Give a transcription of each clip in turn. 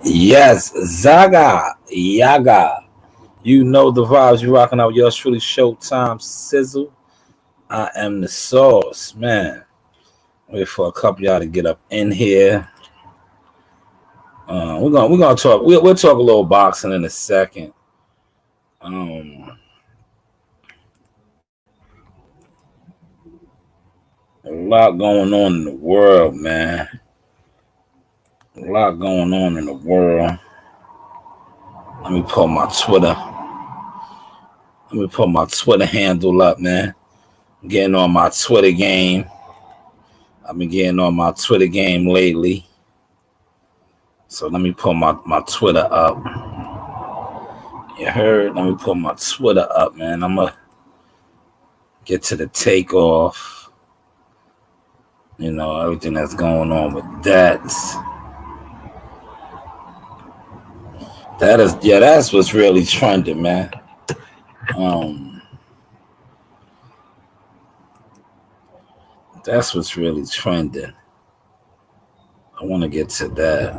Yes, Zaga, Yaga. You know the vibes. You rocking out yours truly, Showtime Sizzle. I am the sauce, man. Wait for a couple y'all to get up in here. We're gonna talk. We'll talk a little boxing in a second. Um, a lot going on in the world, man. A lot going on in the world. Let me pull my Twitter. Let me pull my Twitter handle up, man. I'm getting on my Twitter game. I've been getting on my Twitter game lately. So let me pull my Twitter up. You heard? Let me pull my Twitter up, man. I'm going to get to the takeoff. You know, everything that's going on with that. That's what's really trending, man. That's what's really trending. I want to get to that.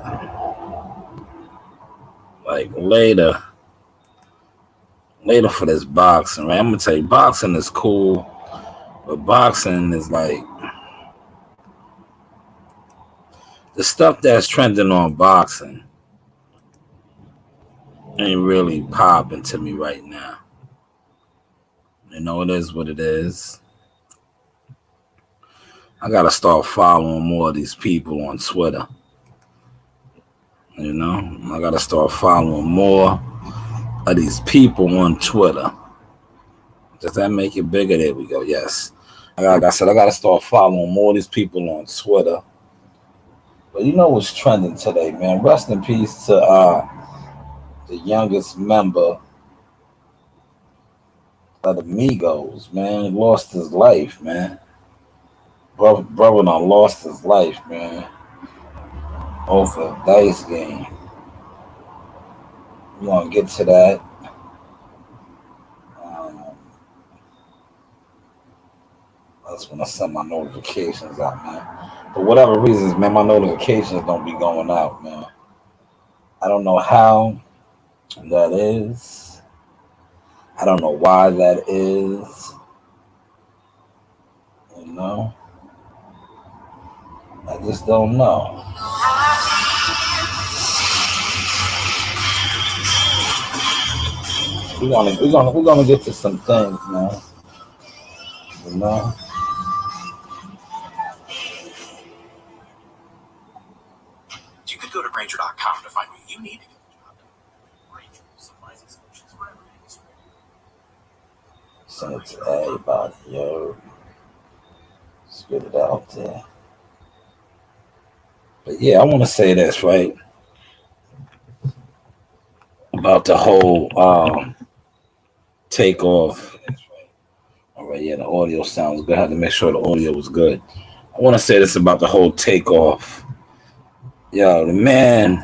Like later for this boxing, right? I'm going to tell you, boxing is cool, but boxing is like, the stuff that's trending on boxing ain't really popping to me right now. You know, it is what it is. I gotta start following more of these people on Twitter. You know, I gotta start following more of these people on Twitter. Does that make it bigger? There we go. Yes. Like I said, I gotta start following more of these people on Twitter. But you know what's trending today, man? Rest in peace to the youngest member of the Migos, man. He lost his life, man. Brother done lost his life, man. Over a dice game. We gonna get to that. I just want to send my notifications out, man. For whatever reasons, man, my notifications don't be going out, man. I don't know how that is. I don't know why that is. You know? I just don't know. We're gonna get to some things, man. You know? You could go to Granger.com to find what you need. Send it to everybody, yo. Spit it out there. But yeah, I want to say this, right? About the whole takeoff. All right, yeah, the audio sounds good. I had to make sure the audio was good. I want to say this about the whole takeoff. Yo, the man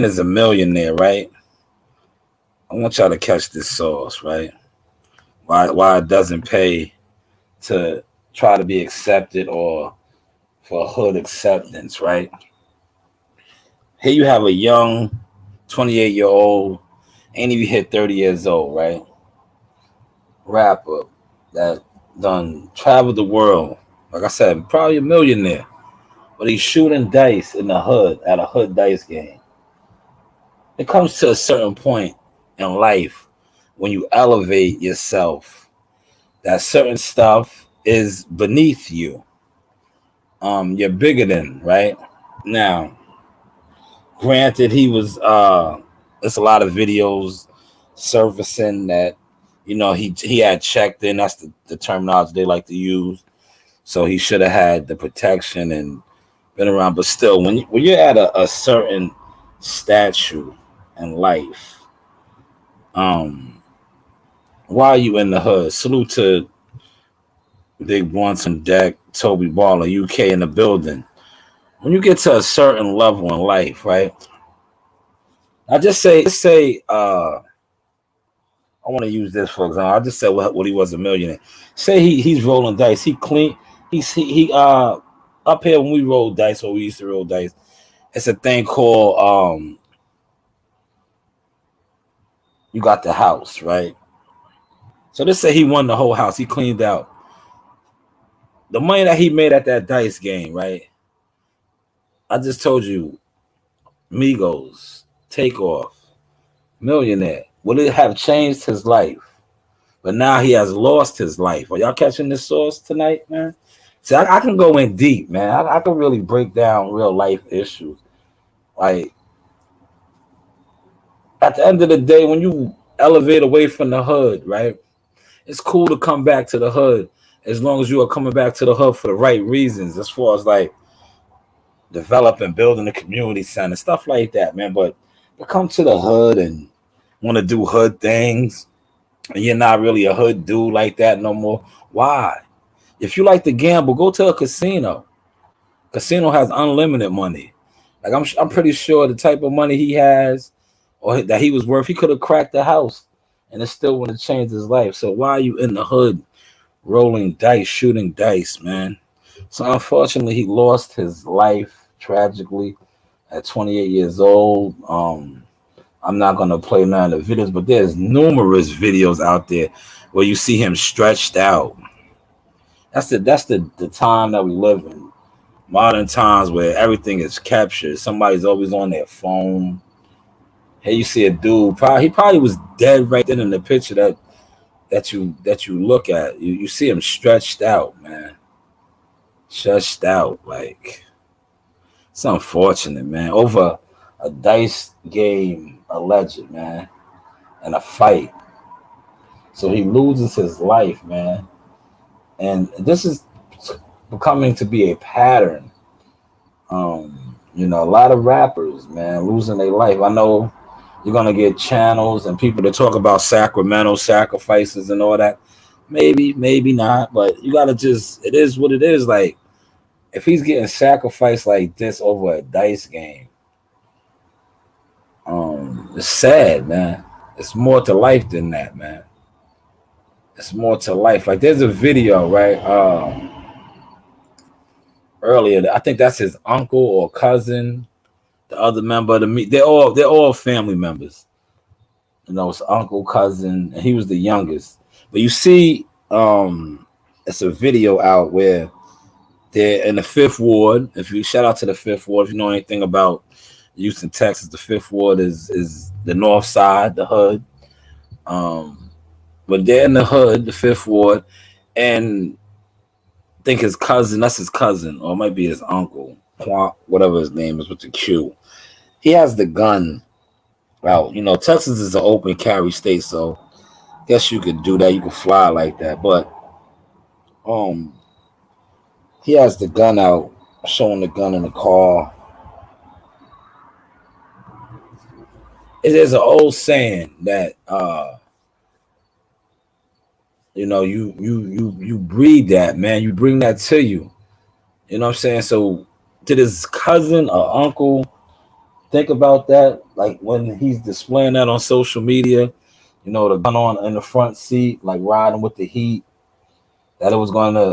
is a millionaire, right? I want y'all to catch this sauce, right? Why it doesn't pay to try to be accepted or for hood acceptance, right? Here you have a young 28-year-old, ain't even hit 30 years old, right? Rapper that done traveled the world. Like I said, probably a millionaire. But he's shooting dice in the hood at a hood dice game. It comes to a certain point in life when you elevate yourself that certain stuff is beneath you. You're bigger than, right? Now, granted, he was there's a lot of videos surfacing that, you know, he had checked in. That's the terminology they like to use. So he should have had the protection and been around. But still, when you're at a certain statue in life, why are you in the hood? Salute to Big Once on deck, Toby Baller, UK in the building. When you get to a certain level in life, right? I just say I want to use this for example. I just said what he was a millionaire. Say he's rolling dice. He clean. He up here when we roll dice, or we used to roll dice. It's a thing called you got the house, right? So let's say he won the whole house. He cleaned out the money that he made at that dice game, right? I just told you, Migos, Takeoff, Millionaire. Would it have changed his life? But now he has lost his life. Are y'all catching this source tonight, man? See, I can go in deep, man. I can really break down real life issues. Like, at the end of the day, when you elevate away from the hood, right? It's cool to come back to the hood as long as you are coming back to the hood for the right reasons, as far as like developing, building a community center, stuff like that, man. But to come to the hood and want to do hood things, and you're not really a hood dude like that no more. Why? If you like to gamble, go to a casino. Casino has unlimited money. Like I'm pretty sure the type of money he has or that he was worth, he could have cracked the house and it still would have changed his life. So why are you in the hood rolling dice, shooting dice, man? So unfortunately, he lost his life tragically at 28 years old. I'm not gonna play none of the videos, but there's numerous videos out there where you see him stretched out. That's the time that we live in. Modern times where everything is captured. Somebody's always on their phone. Hey, you see a dude, he probably was dead right then in the picture that you look at. You see him stretched out, man. Stretched out. Like, it's unfortunate, man. Over a dice game, alleged, man, and a fight. So he loses his life, man. And this is becoming to be a pattern. A lot of rappers, man, losing their life. I know you're gonna get channels and people to talk about Sacramento sacrifices and all that. Maybe, maybe not, but you gotta just, it is what it is. Like, if he's getting sacrificed like this over a dice game, it's sad, man. It's more to life than that, man. It's more to life. Like, there's a video, right? Earlier, I think that's his uncle or cousin, the other member of the meet. They're all family members. It's uncle, cousin, and he was the youngest. But you see, it's a video out where they're in the Fifth Ward. If you shout out to the Fifth Ward, if you know anything about Houston, Texas, the Fifth Ward is the north side, the hood. But they're in the hood, the Fifth Ward, and I think that's his cousin, or it might be his uncle, whatever his name is with the Q. He has the gun out. Texas is an open carry state, so I guess you could do that. You could fly like that. But he has the gun out, showing the gun in the car. There's an old saying that you breed that, man. You bring that to you. You know what I'm saying? So did his cousin or uncle think about that? Like, when he's displaying that on social media, the gun on in the front seat, like riding with the heat, that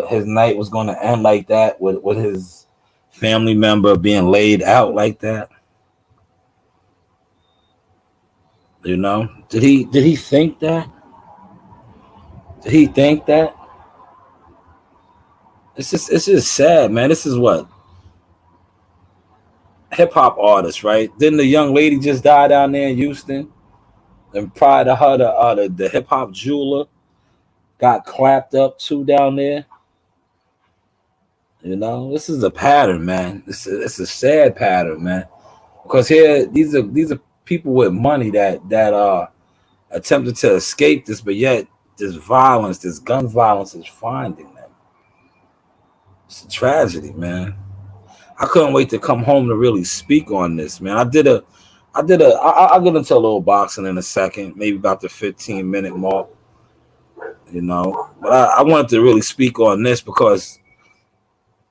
his night was gonna end like that with his family member being laid out like that. Did he think that? Did he think that? It's just sad, man. This is what hip hop artists, right? Didn't the young lady just die down there in Houston? And prior to her, the hip hop jeweler got clapped up too down there. This is a pattern, man. It's a sad pattern, man. Because here, these are people with money that are attempting to escape this, but yet this gun violence is finding them. It's a tragedy, man. I couldn't wait to come home to really speak on this, man. I'll get into a little boxing in a second, maybe about the 15-minute mark, But I wanted to really speak on this because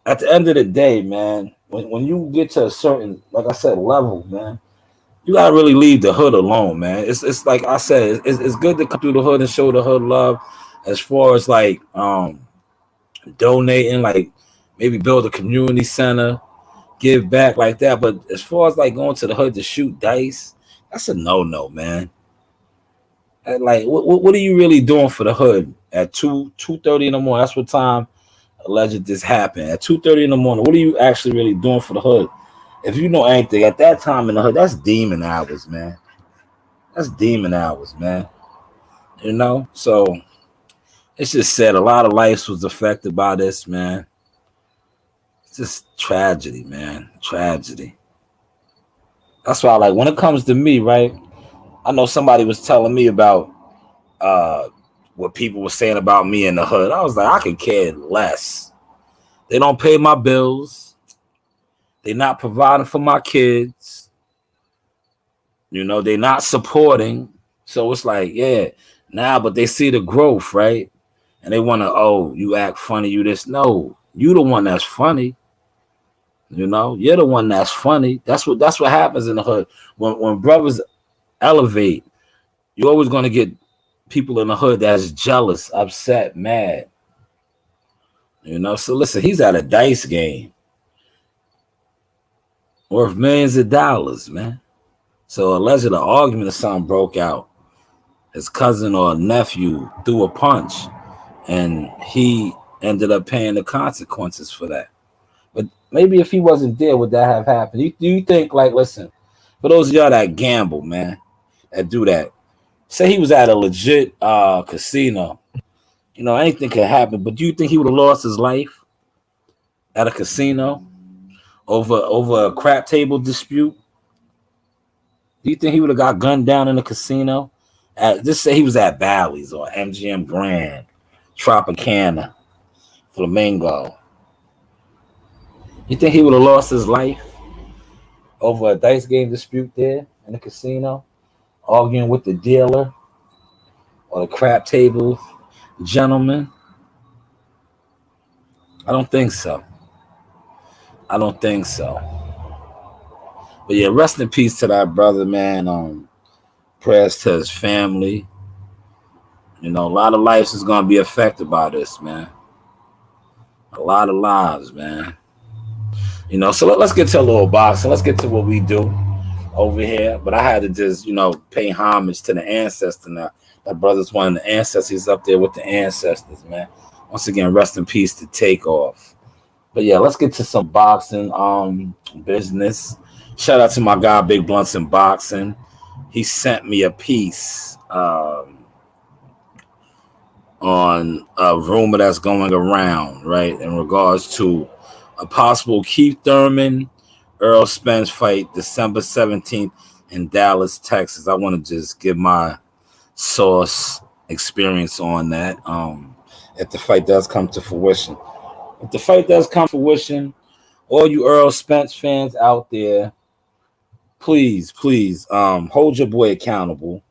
at the end of the day, man, when you get to a certain, like I said, level, man, you gotta really leave the hood alone, man. It's like I said, it's good to come through the hood and show the hood love, as far as like donating, like maybe build a community center, give back like that. But as far as like going to the hood to shoot dice, that's a no, man. And like, what are you really doing for the hood at 2:30 in the morning? That's what time alleged this happened. At 2:30 in the morning, what are you actually really doing for the hood? If you know anything, at that time in the hood, that's demon hours, man. That's demon hours, man. You know, so it's just said a lot of lives was affected by this, man. It's just tragedy, man. Tragedy. That's why, like, when it comes to me, right? I know somebody was telling me about uh what people were saying about me in the hood. I was like, I could care less. They don't pay my bills. They're not providing for my kids. You know, they're not supporting. So it's like, yeah, now, but they see the growth, right? And they want to, oh, you act funny, you this. No, you the one that's funny. You know, you're the one that's funny. That's what happens in the hood. When brothers elevate, you're always gonna get people in the hood that's jealous, upset, mad. You know, so listen, he's at a dice game worth millions of dollars, man. So allegedly, an argument or something broke out. His cousin or nephew threw a punch, and he ended up paying the consequences for that. But maybe if he wasn't there, would that have happened? Do you think, like, listen, for those of y'all that gamble, man, that do that, say he was at a legit casino, you know, anything could happen, but do you think he would have lost his life at a casino over a crap table dispute? Do you think he would have got gunned down in a casino? Just say he was at Bally's or MGM Grand, Tropicana, Flamingo. You think he would have lost his life over a dice game dispute there in the casino, arguing with the dealer or the crap table gentleman? I don't think so. I don't think so. But yeah, rest in peace to that brother, man. Prayers to his family. You know, a lot of lives is gonna be affected by this, man. A lot of lives, man. You know, so let's get to a little boxing. Let's get to what we do over here. But I had to just, you know, pay homage to the ancestor now. That brother's one of the ancestors. He's up there with the ancestors, man. Once again, rest in peace to Takeoff. But yeah, let's get to some boxing business. Shout out to my guy Big Blunts in Boxing. He sent me a piece on a rumor that's going around, right, in regards to a possible Keith Thurman Earl Spence fight December 17th in Dallas, Texas. I want to just give my source experience on that. If the fight does come to fruition. If the fight does come to fruition, all you Earl Spence fans out there, please, hold your boy accountable.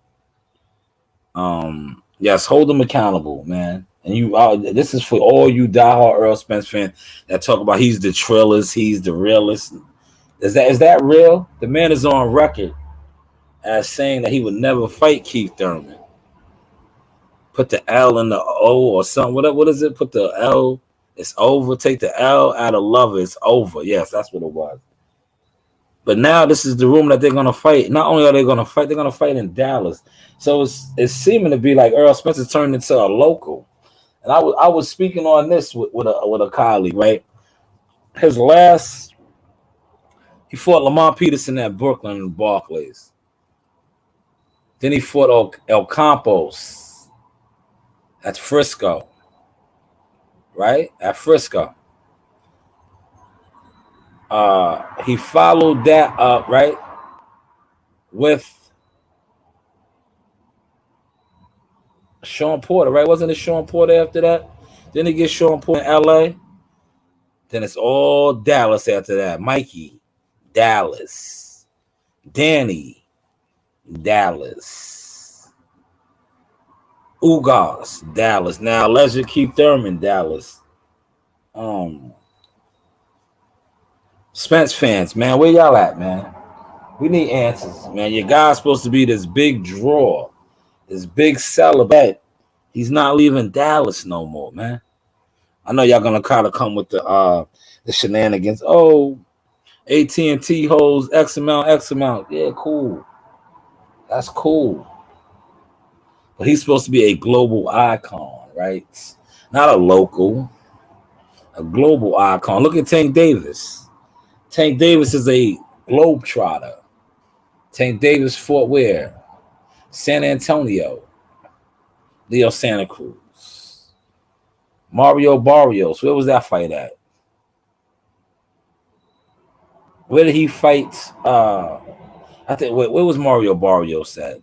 Yes, hold him accountable, man. And this is for all you diehard Earl Spence fans that talk about he's the trillist, he's the realist. Is that real? The man is on record as saying that he would never fight Keith Thurman. Put the L in the O or something. What is it? Put the L. It's over. Take the L out of lover. It's over. Yes, that's what it was. But now this is the rumor that they're gonna fight. Not only are they gonna fight, they're gonna fight in Dallas. So it's seeming to be like Earl Spence has turned into a local. And I was speaking on this with a colleague, right? He fought Lamont Peterson at Brooklyn and Barclays. Then he fought El Campos at Frisco, right? At Frisco. He followed that up, right, with Sean Porter, right? Wasn't it Sean Porter after that? Then he gets Sean Porter in LA. Then it's all Dallas after that. Mikey, Dallas. Danny, Dallas. Ugas, Dallas. Now let's Keith Thurman, Dallas. Spence fans, man, where y'all at, man? We need answers, man. Your guy's supposed to be this big draw, this big seller, but he's not leaving Dallas no more, man. I know y'all gonna kind of come with the shenanigans. Oh, AT&T holds X amount, X amount. Yeah, cool. That's cool. But he's supposed to be a global icon, right? Not a local, a global icon. Look at Tank Davis. Tank Davis is a globetrotter. Tank Davis fought where? San Antonio. Leo Santa Cruz. Mario Barrios. Where was that fight at? Where did he fight? I think where was Mario Barrios at?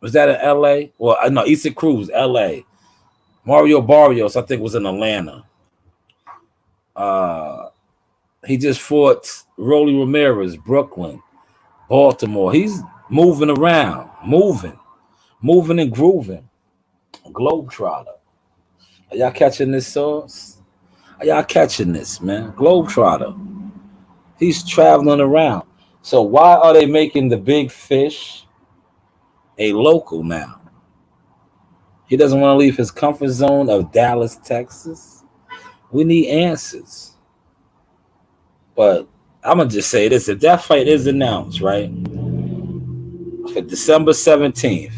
Was that in LA? Well, no, Eastern Cruz, LA. Mario Barrios, I think, was in Atlanta. He just fought Rolly Ramirez, Brooklyn, Baltimore. He's moving around, moving and grooving. Globetrotter. Are y'all catching this sauce? Are y'all catching this, man? Globetrotter. He's traveling around. So why are they making the big fish a local now? He doesn't want to leave his comfort zone of Dallas, Texas. We need answers. But I'm going to just say this. If that fight is announced, right, for December 17th,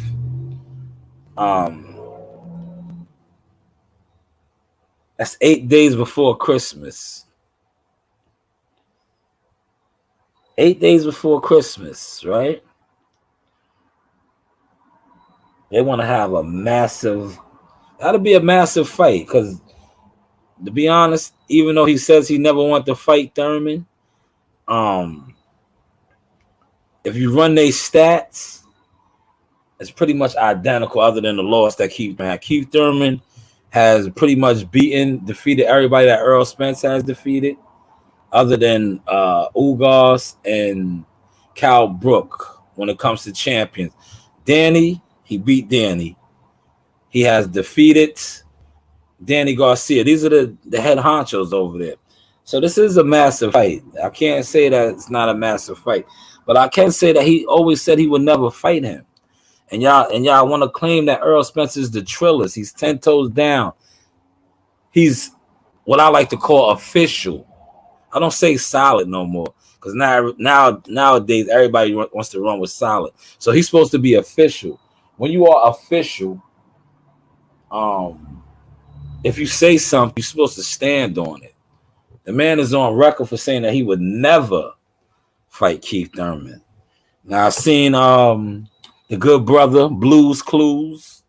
that's 8 days before Christmas. 8 days before Christmas, right? They want to have a massive, that'll be a massive fight. Because to be honest, even though he says he never wanted to fight Thurman, if you run their stats, it's pretty much identical other than the loss that Keith had. Keith Thurman has pretty much defeated everybody that Earl Spence has defeated, other than Ugas and Cal Brook when it comes to champions. Danny, he beat Danny. He has defeated Danny Garcia. These are the head honchos over there. So this is a massive fight. I can't say that it's not a massive fight, but I can say that he always said he would never fight him. And y'all want to claim that Earl Spence is the Trillist. He's 10 toes down. He's what I like to call official. I don't say solid no more, because nowadays everybody wants to run with solid. So he's supposed to be official. When you are official, if you say something, you're supposed to stand on it. The man is on record for saying that he would never fight Keith Thurman. Now I've seen the good brother Blues Clues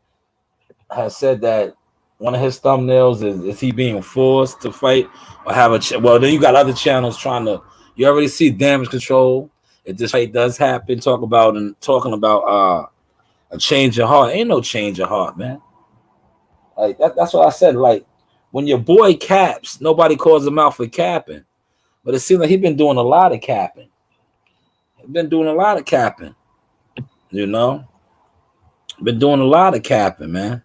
has said that one of his thumbnails is he being forced to fight or have well, then you got other channels trying to. You already see Damage Control. If this fight does happen, talking about a change of heart. Ain't no change of heart, man. Like that's what I said. Like when your boy caps, nobody calls him out for capping, but it seems like he's been doing a lot of capping. You know, been doing a lot of capping, man.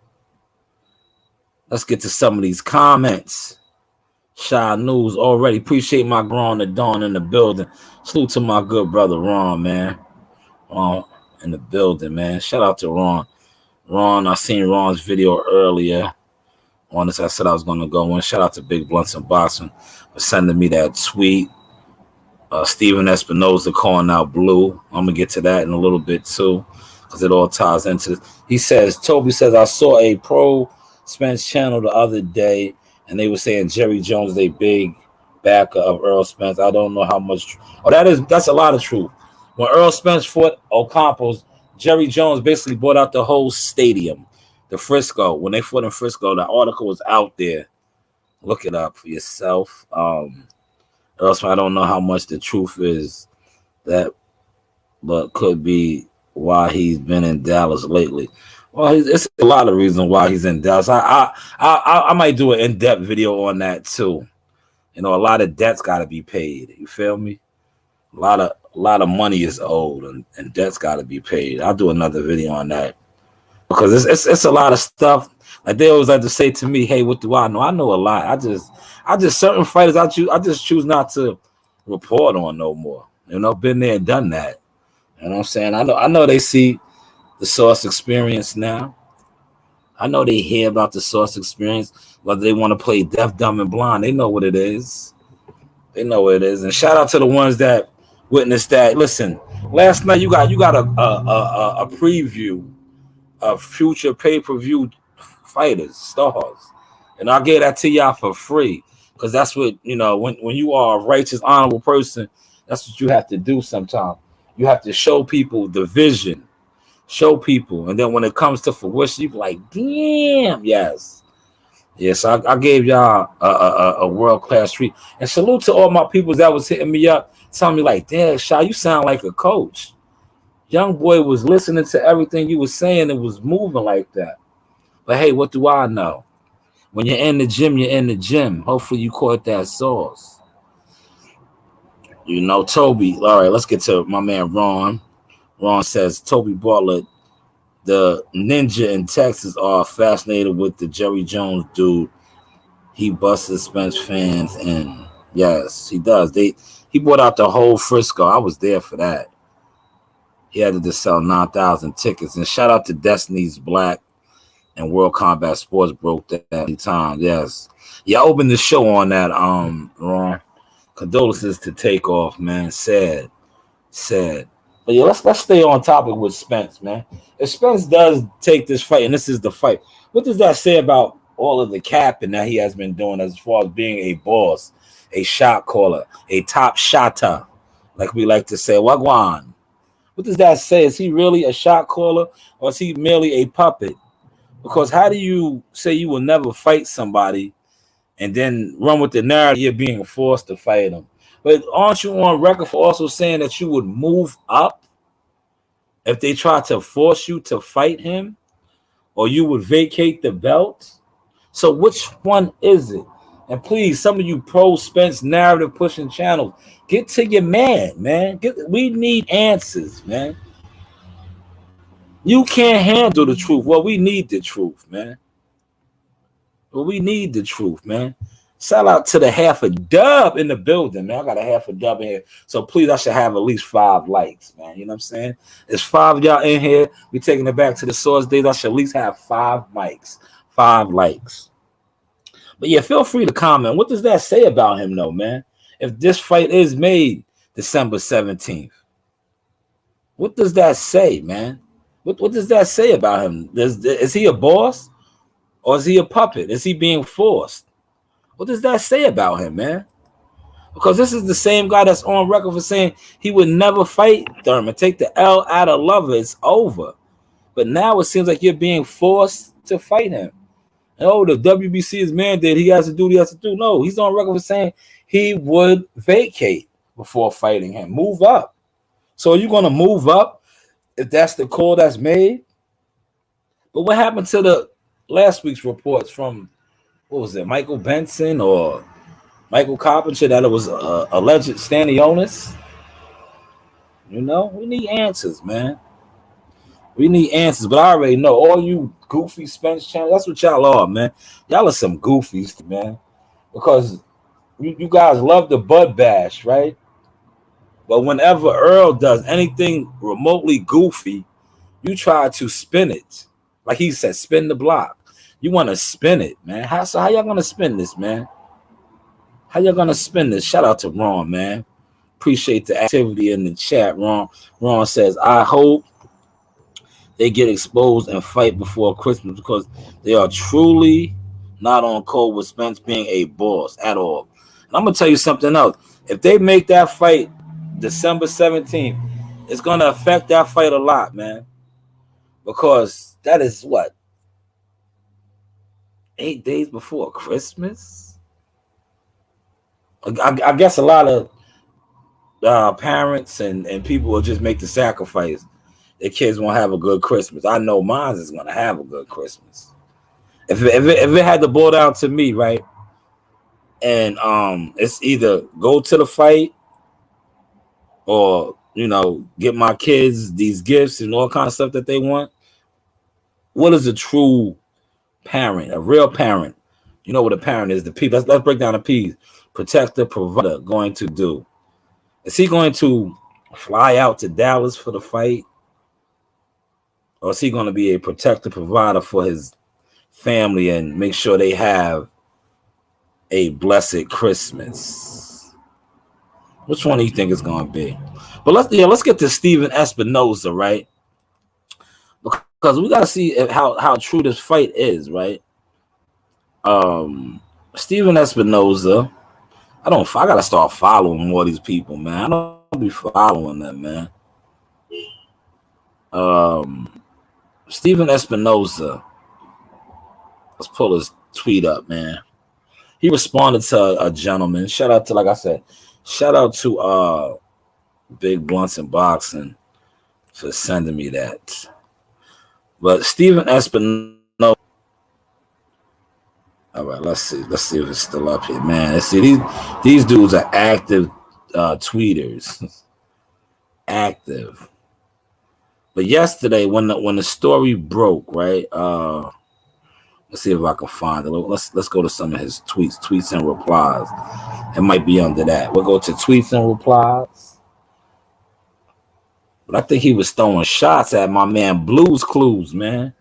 Let's get to some of these comments. Shy News already. Appreciate my grown the dawn in the building. Salute to my good brother Ron, man. Ron in the building, man. Shout out to Ron. Ron, I seen Ron's video earlier. On this, I said I was going to go in. Shout out to Big Blunts and Boxing for sending me that tweet. Steven Espinoza calling out Blue. I'm going to get to that in a little bit too, because it all ties into this. He says, Toby says, I saw a pro Spence channel the other day, and they were saying Jerry Jones is a big backer of Earl Spence. I don't know how much. That's a lot of truth. When Earl Spence fought Ocampos, Jerry Jones basically bought out the whole stadium, the Frisco. When they fought in Frisco, the article was out there. Look it up for yourself. Earl Spence, I don't know how much the truth is that, but could be why he's been in Dallas lately. Well, it's a lot of reasons why he's in Dallas. I might do an in-depth video on that too. You know, a lot of debts got to be paid. You feel me? A lot of money is owed, and debts got to be paid. I'll do another video on that, because it's a lot of stuff. Like they always like to say to me, "Hey, what do I know?" I know a lot. I just certain fighters I just choose not to report on no more. You know, been there and done that. You know what I'm saying? I know they see the Source experience now. I know they hear about the Source experience, whether they want to play deaf, dumb, and blind. They know what it is. They know what it is. And shout out to the ones that witnessed that. Listen, last night you got a preview of future pay-per-view fighters, stars. And I gave that to y'all for free. Because that's what, when you are a righteous, honorable person, that's what you have to do sometimes. You have to show people the vision. Show people. And then when it comes to fruition, you be like, damn, yes. Yes, I gave y'all a world-class treat. And salute to all my people that was hitting me up, telling me like, damn, Shy, you sound like a coach. Young boy was listening to everything you was saying and was moving like that. But hey, what do I know? When you're in the gym, you're in the gym. Hopefully you caught that sauce. Toby. All right, let's get to my man Ron. Ron says, Toby Bartlett, the ninja in Texas are fascinated with the Jerry Jones dude. He busted Spence fans in. Yes, he does. He brought out the whole Frisco. I was there for that. He had to sell 9,000 tickets. And shout out to Destiny's Black and World Combat Sports broke that time. Yes. Yeah, I opened the show on that, Ron. Condolences to Takeoff, man. Sad. But yeah, let's stay on topic with Spence, man. If Spence does take this fight, and this is the fight, what does that say about all of the capping that he has been doing as far as being a boss, a shot caller, a top shotter, like we like to say, Wagwan? What does that say? Is he really a shot caller, or is he merely a puppet? Because how do you say you will never fight somebody and then run with the narrative you're being forced to fight them? But aren't you on record for also saying that you would move up if they try to force you to fight him, or you would vacate the belt? So which one is it? And please, some of you pro-Spence narrative pushing channels, get to your man. We need answers, man. You can't handle the truth. Well, we need the truth, man. Shout out to the half a dub in the building, man. I got a half a dub in here. So please, I should have at least 5 likes, man. You know what I'm saying? There's 5 of y'all in here. We taking it back to the source days. I should at least have 5 mics, 5 likes. But yeah, feel free to comment. What does that say about him, though, man? If this fight is made December 17th, what does that say, man? What does that say about him? Is he a boss, or is he a puppet? Is he being forced? What does that say about him, man? Because this is the same guy that's on record for saying he would never fight Thurman. Take the L out of Lover. It's over. But now it seems like you're being forced to fight him. And, the WBC is mandated. He has to do what he has to do. No, he's on record for saying he would vacate before fighting him. Move up. So are you going to move up if that's the call that's made? But what happened to the last week's reports from, what was it, Michael Benson or Michael Carpenter, that it was alleged Stanionis? We need answers, man. We need answers, but I already know all you goofy Spence channels, that's what y'all are, man. Y'all are some goofies, man, because you guys love the Bud Bash, right? But whenever Earl does anything remotely goofy, you try to spin it. Like he said, spin the block. You want to spin it, man. How y'all going to spin this, man? How y'all going to spin this? Shout out to Ron, man. Appreciate the activity in the chat, Ron. Ron says, I hope they get exposed and fight before Christmas, because they are truly not on code with Spence being a boss at all. And I'm going to tell you something else. If they make that fight December 17th, it's going to affect that fight a lot, man. Because that is what? 8 days before Christmas? I guess a lot of parents and people will just make the sacrifice. Their kids won't have a good Christmas. I know mine is going to have a good Christmas. If it had to boil down to me, right? And it's either go to the fight or, get my kids these gifts and all kind of stuff that they want. What is a true parent, a real parent? You know what a parent is, the P. Let's break down the P's. Protector, provider going to do. Is he going to fly out to Dallas for the fight? Or is he going to be a protector, provider for his family and make sure they have a blessed Christmas? Which one do you think it's gonna be? But let's get to Steven Espinoza, right? Because we gotta see how true this fight is, right? Um, Steven Espinoza. I gotta start following more of these people, man. I don't be following them, man. Um, Steven Espinoza. Let's pull his tweet up, man. He responded to a gentleman. Shout out to, like I said, shout out to Big Blunts and Boxing for sending me that. But Steven Espinoza. All right, let's see. Let's see if it's still up here, man. Let's see. These dudes are active tweeters. Active. But yesterday, when the story broke, right? Let's see if I can find it. Let's go to some of his tweets and replies. It might be under that. We'll go to tweets and replies. But I think he was throwing shots at my man Blues Clues, man.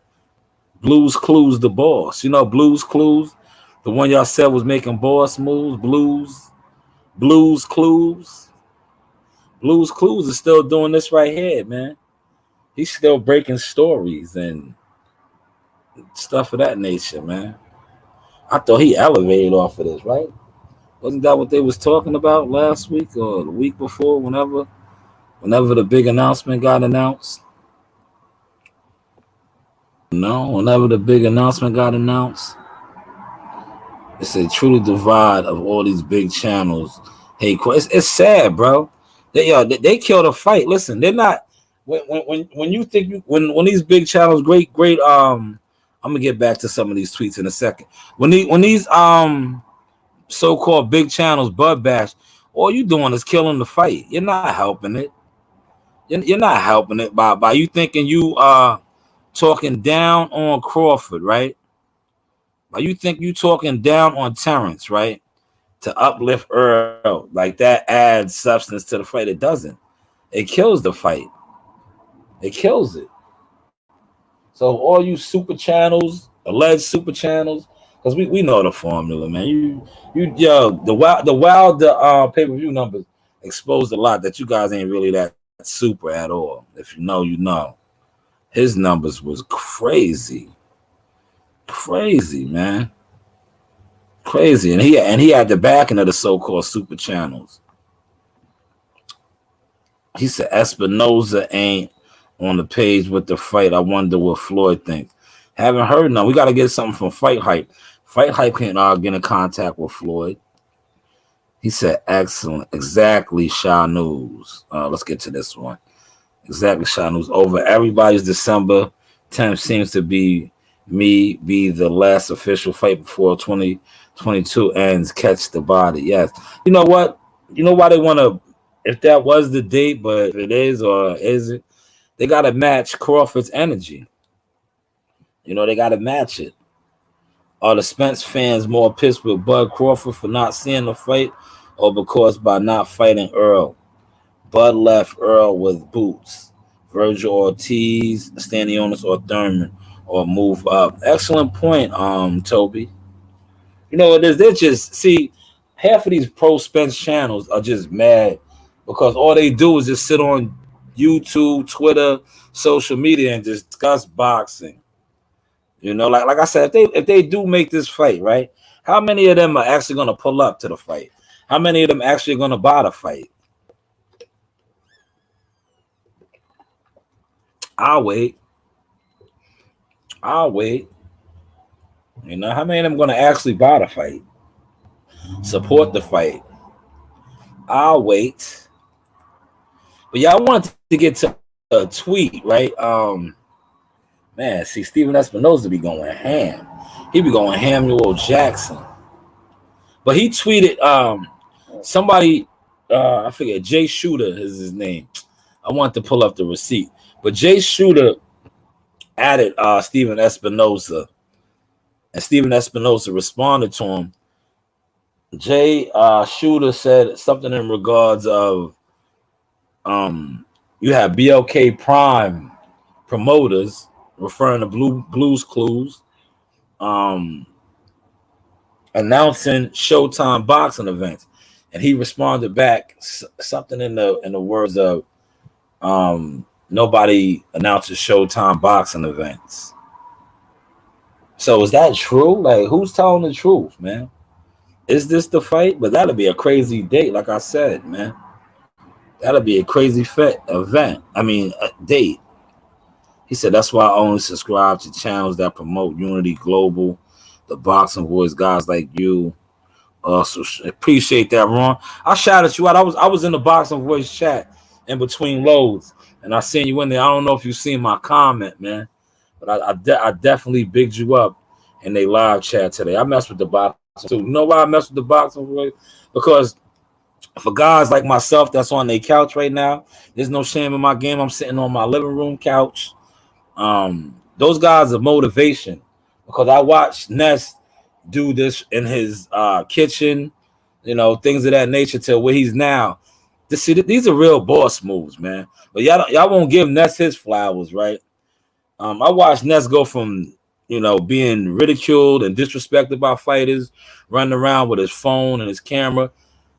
Blues Clues, the boss. You know Blues Clues, the one y'all said was making boss moves. Blues Clues. Blues Clues is still doing this right here, man. He's still breaking stories and stuff of that nature, man. I thought he elevated off of this, right? Wasn't that what they was talking about last week or the week before? Whenever the big announcement got announced. No, whenever the big announcement got announced, it's a truly divide of all these big channels. Hey, it's sad, bro. They killed a fight. Listen, they're not when you think when these big channels, great. I'm gonna get back to some of these tweets in a second. When these so-called big channels bud bash, all you doing is killing the fight. You're not helping it. You're not helping it by you thinking you talking down on Crawford, right? By you think you talking down on Terrence, right? To uplift Earl, like that adds substance to the fight. It doesn't. It kills the fight. It kills it. So all you super channels, alleged super channels, because we know the formula, man. The wild pay-per-view numbers exposed a lot that you guys ain't really that super at all. If you know, you know. His numbers was crazy. Crazy, man. Crazy. And he had the backing of the so-called super channels. He said Espinoza ain't on the page with the fight. I wonder what Floyd thinks. Haven't heard none. We got to get something from Fight Hype. Fight Hype can't get in contact with Floyd. He said, excellent. Exactly, Shy News. Let's get to this one. Exactly, Shy News. Over everybody's December 10th seems to be the last official fight before 2022 ends. Catch the body. Yes. You know what? You know why they want to, if that was the date, but if it is or isn't, they got to match Crawford's energy. You know, they got to match it. Are the Spence fans more pissed with Bud Crawford for not seeing the fight or because by not fighting Earl? Bud left Earl with boots. Virgil Ortiz, Stanionis, or Thurman, or move up. Excellent point, Toby. You know what it is? They're just, see, half of these pro Spence channels are just mad because all they do is just sit on YouTube, Twitter, social media, and just discuss boxing. You know, like I said, if they do make this fight, right? How many of them are actually going to pull up to the fight? How many of them actually going to buy the fight? I'll wait. You know, how many of them going to actually buy the fight? Support the fight? I'll wait. But y'all wanted to get to a tweet, right? Man, see, Steven Espinoza be going ham. He be going Samuel Jackson. But he tweeted, somebody, I forget, Jay Shooter is his name. I want to pull up the receipt. But Jay Shooter added Steven Espinoza. And Steven Espinoza responded to him. Jay Shooter said something in regards of you have BLK Prime promoters referring to Blues Clues announcing Showtime boxing events. and he responded back something in the words of nobody announces Showtime boxing events. So is that true? Like, who's telling the truth, man? Is this the fight? But that'll be a crazy date, like I said, man. That'll be a crazy event. I mean, a date. He said that's why I only subscribe to channels that promote Unity Global, the Boxing Voice guys like you. So appreciate that, Ron. I shouted you out. I was in the Boxing Voice chat in between loads, and I seen you in there. I don't know if you seen my comment, man, but I definitely bigged you up in they live chat today. I messed with the Boxing too. You know why I messed with the Boxing Voice? Because for guys like myself that's on their couch right now, there's no shame in my game. I'm sitting on my living room couch. Those guys are motivation because I watched Ness do this in his kitchen, things of that nature to where he's now. These are real boss moves, man. But y'all won't give Ness his flowers, right? I watched Ness go from being ridiculed and disrespected by fighters, running around with his phone and his camera,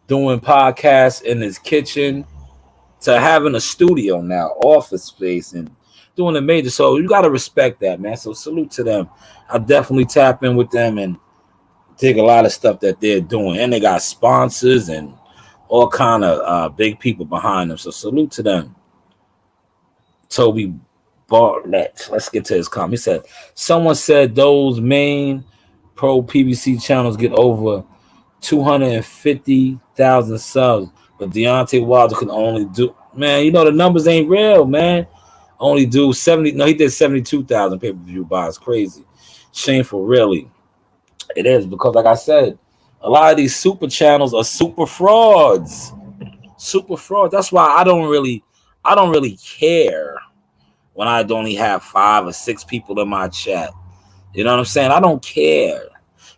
doing podcasts in his kitchen, to having a studio now, office space, and doing a major. So you got to respect that, man. So salute to them. I definitely tap in with them and dig a lot of stuff that they're doing. And they got sponsors and all kind of big people behind them. So salute to them. Toby Bartlett. Let's get to his comment. He said, someone said those main pro PBC channels get over 250,000 subs, but Deontay Wilder can only do, man, the numbers ain't real, man. Only do 70. No, he did 72,000 pay-per-view buys. Crazy. Shameful, really. It is, because like I said, a lot of these super channels are super frauds. Super fraud. That's why I don't really care when I only have 5 or 6 people in my chat. You know what I'm saying? I don't care.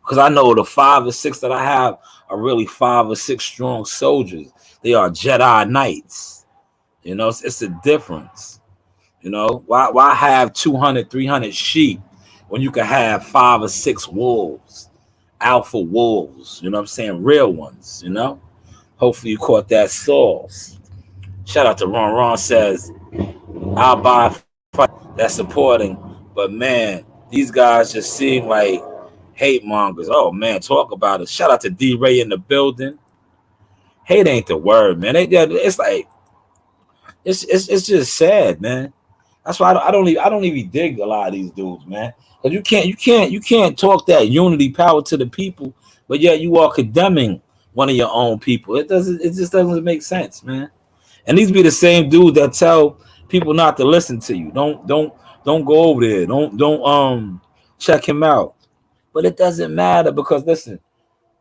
Because I know the 5 or 6 that I have are really 5 or 6 strong soldiers. They are Jedi Knights. It's a difference. Why have 200, 300 sheep when you can have 5 or 6 wolves, alpha wolves? You know what I'm saying? Real ones, Hopefully you caught that sauce. Shout out to Ron. Ron says, I'll buy a fight that's supporting. But, man, these guys just seem like hate mongers. Oh, man, talk about it. Shout out to D-Ray in the building. Hate ain't the word, man. It's like, it's just sad, man. That's why I don't even dig a lot of these dudes, man. Because you can't talk that unity power to the people, but yet you are condemning one of your own people. It just doesn't make sense, man. And these be the same dudes that tell people not to listen to you. Don't go over there. Don't check him out. But it doesn't matter, because listen,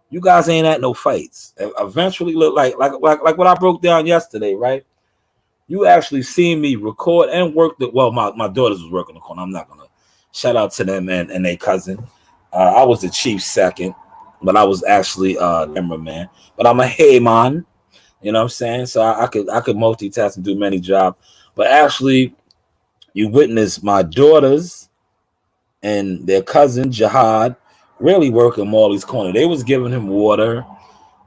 you guys ain't at no fights. Eventually, look like what I broke down yesterday, right? You actually seen me record and work my daughters was working the corner. I'm not gonna shout out to them and their cousin. I was the chief second, but I was actually cameraman. But I'm a hey man, you know what I'm saying? So I could multitask and do many jobs. But actually, you witnessed my daughters and their cousin Jihad really working Marley's corner. They was giving him water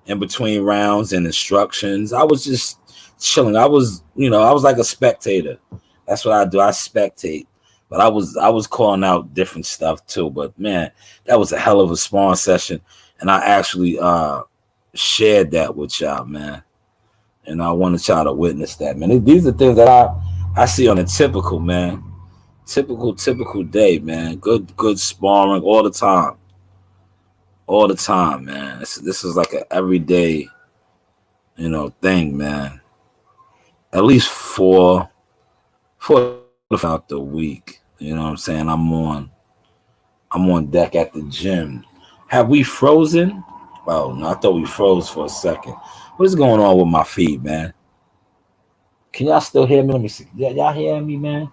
in between rounds and instructions. I was just chilling. I was like a spectator. That's what I do. I spectate. But I was calling out different stuff too. But man, that was a hell of a spawn session. And I actually shared that with y'all, man. And I wanted y'all to witness that, man. These are things that I see on a typical, man. Typical day, man. Good sparring all the time. All the time, man. This is like an everyday, thing, man. At least four out the week. You know what I'm saying? I'm on deck at the gym. Have we frozen? Oh no, I thought we froze for a second. What is going on with my feed, man? Can y'all still hear me? Let me see. Y'all hearing me, man?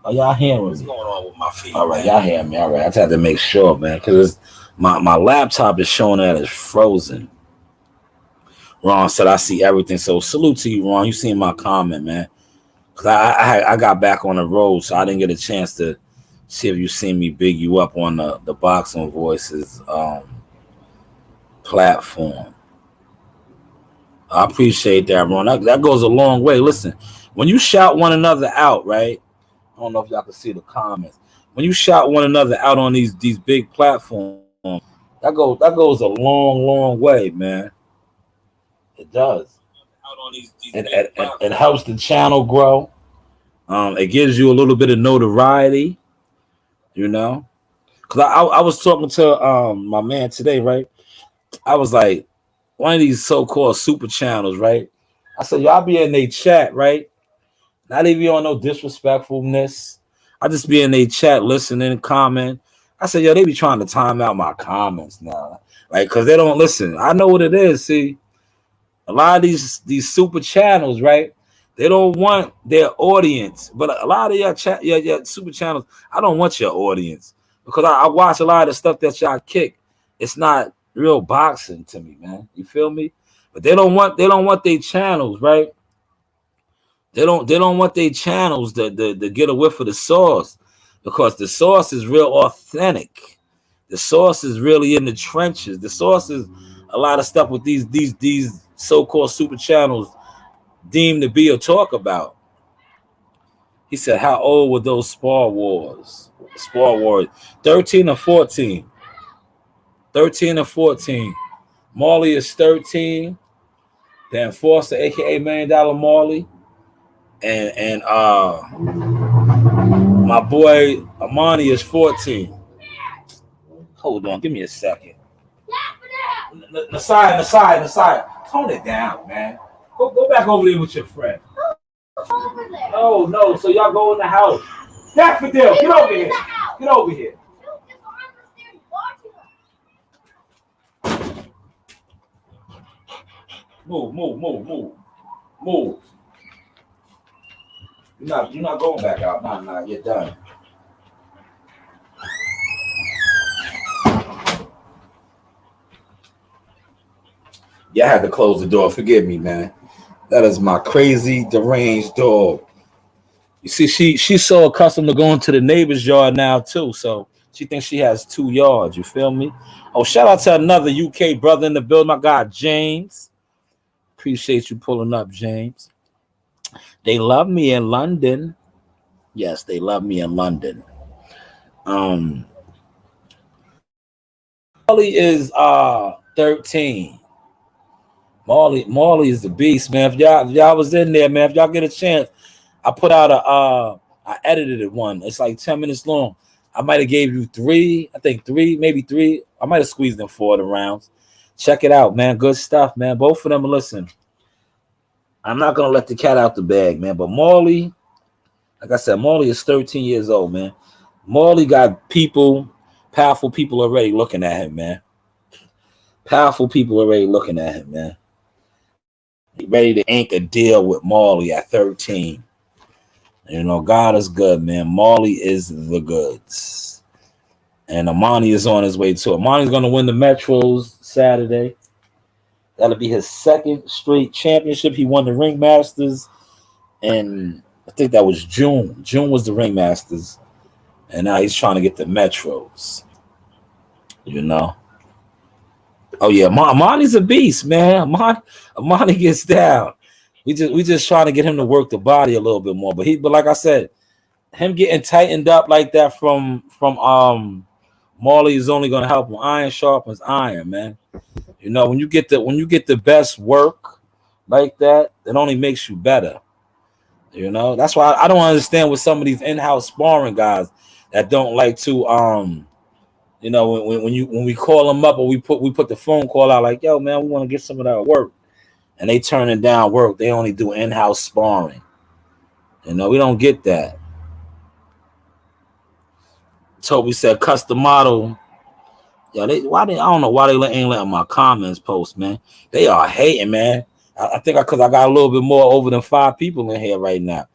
Are y'all hearing me? What's going on with my feed? All right, y'all hear me. All right, I just had to make sure, man, because my laptop is showing that it's frozen. Ron said, I see everything. So salute to you, Ron. You seen my comment, man. Because I got back on the road, so I didn't get a chance to see if you seen me big you up on the Boxing Voices platform. I appreciate that, Ron. That goes a long way. Listen, when you shout one another out, right? I don't know if y'all can see the comments. When you shout one another out on these big platforms, that goes a long way, man. It does. Out on these big It helps the channel grow. It gives you a little bit of notoriety, you know. Cause I was talking to my man today, right? I was like, one of these so-called super channels, right? I said, y'all be in they chat, right? Not even on no disrespectfulness. I just be in they chat, listening, comment. I said, yo, they be trying to time out my comments now. Like, cause they don't listen. I know what it is. See, a lot of these super channels, right? They don't want their audience, but a lot of your super channels, I don't want your audience because I watch a lot of the stuff that y'all kick. It's not real boxing to me, man. You feel me? But they don't want their channels, right? They don't want their channels to get a whiff of the sauce because the sauce is real authentic. The sauce is really in the trenches. The sauce is a lot of stuff with these so-called super channels deemed to be or talk about. He said, how old were those Spar Wars? Spar Wars. 13 or 14. 13 or 14. Marley is 13. The Enforcer, aka $1 Million Marley. And my boy Amani is 14. Hold on, give me a second. The side. Tone it down, man. Go back over there with your friend. No. So y'all go in the house. Daffodil, get over here. Get over here. Move. You're not going back out. Nah, you're done. Yeah, I had to close the door. Forgive me, man. That is my crazy, deranged dog. You see, she's so accustomed to going to the neighbor's yard now too. So she thinks she has 2 yards. You feel me? Oh, shout out to another UK brother in the building. My guy James. Appreciate you pulling up, James. They love me in London. Yes, they love me in London. Marley is 13. Marley is the beast, man. If y'all was in there, man, if y'all get a chance, I put out I edited it one. It's like 10 minutes long. I might have gave you 3, I think 3, maybe 3. I might have squeezed in 4 of the rounds. Check it out, man. Good stuff, man. Both of them, listen. I'm not gonna let the cat out the bag, man. But Marley, like I said, Marley is 13 years old, man. Marley got powerful people already looking at him, man. Powerful people already looking at him, man. Ready to ink a deal with Marley at 13. You know, God is good, man. Marley is the goods. And Amani is on his way too. Amani's going to win the Metros Saturday. That'll be his 2nd straight championship. He won the Ringmasters, and I think that was June. June was the Ringmasters, and now he's trying to get the Metros. You know. Oh yeah, Amani's a beast, man. Amani gets down. We just trying to get him to work the body a little bit more. But like I said, him getting tightened up like that from Marley is only going to help him. Iron sharpens iron, man. You know, when you get the best work like that, it only makes you better. You know, that's why I don't understand with some of these in-house sparring guys that don't like to you know, when we call them up or we put the phone call out like, yo, man, we want to get some of that work, and they turning down work. They only do in-house sparring. You know, we don't get that. Toby said custom model. Yo, I don't know why they ain't letting my comments post, man. They are hating, man. I think because I got a little bit more over than 5 people in here right now.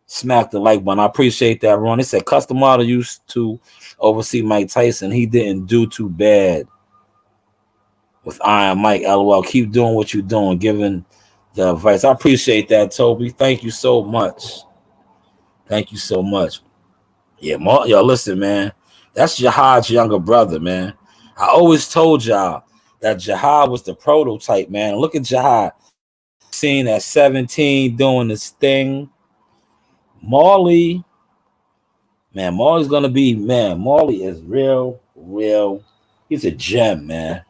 Smack the like button. I appreciate that, Ron. They said custom model used to oversee Mike Tyson. He didn't do too bad with Iron Mike. LOL. Keep doing what you're doing, giving the advice. I appreciate that, Toby. Thank you so much. Thank you so much. Yeah, y'all listen, man. That's Jihad's younger brother, man. I always told y'all that Jihad was the prototype, man. Look at Jihad. scene at 17 doing this thing. Marley, man, Marley's gonna be, man, Marley is real. He's a gem, man.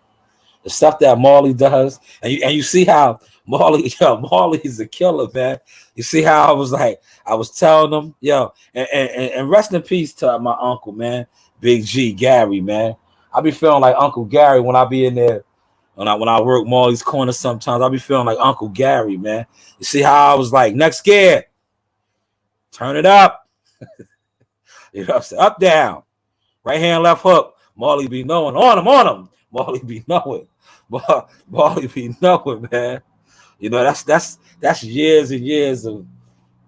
The stuff that Marley does, and you see how Marley, Marley's a killer, man. You see how I was telling them, and rest in peace to my uncle, man, Big G Gary, man. I be feeling like Uncle Gary when I be in there, when I work Marley's corner. Sometimes I be feeling like Uncle Gary, man. You see how I was like, next gear, turn it up, you know what I'm saying? Up, down, right hand, left hook. Marley be knowing, on him. Marley be knowing. Marley be knowing, man. You know, that's years and years of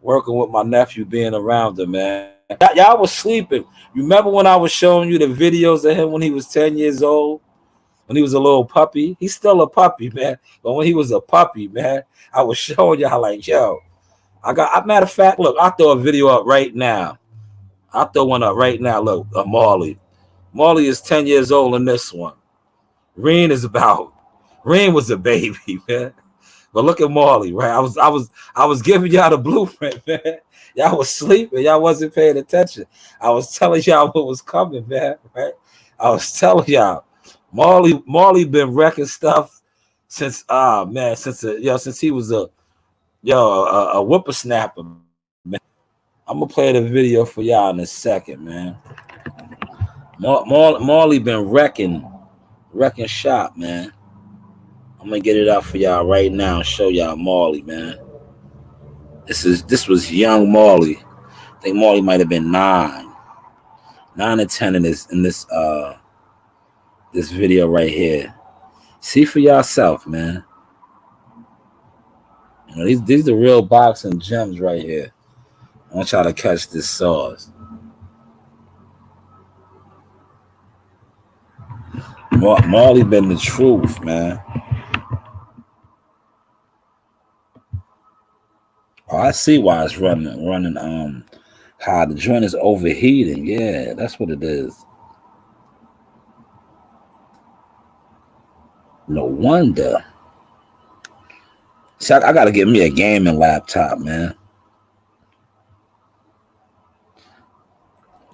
working with my nephew, being around him, man. Y'all was sleeping. You remember when I was showing you the videos of him when he was 10 years old? When he was a little puppy? He's still a puppy, man. But when he was a puppy, man, I was showing y'all like, matter of fact, look, I'll throw a video up right now. I'll throw one up right now. Look, Marley. Marley is 10 years old in this one. Reen was a baby, man. But look at Marley, right? I was giving y'all the blueprint, man. Y'all was sleeping. Y'all wasn't paying attention. I was telling y'all what was coming, man. Right? I was telling y'all, Marley been wrecking stuff since since he was a whippersnapper, man. I'm gonna play the video for y'all in a second, man. Marley been wrecking shop, man. I'm gonna get it out for y'all right now and show y'all Marley, man. This was young Marley. I think Marley might have been 9 or 10 in this this video right here. See for yourself, man. You know, these are real boxing gems right here. I want y'all to catch this sauce. Marley been the truth, man. Oh, I see why it's running high. The joint is overheating. Yeah, that's what it is. No wonder. See, I gotta get me a gaming laptop, man.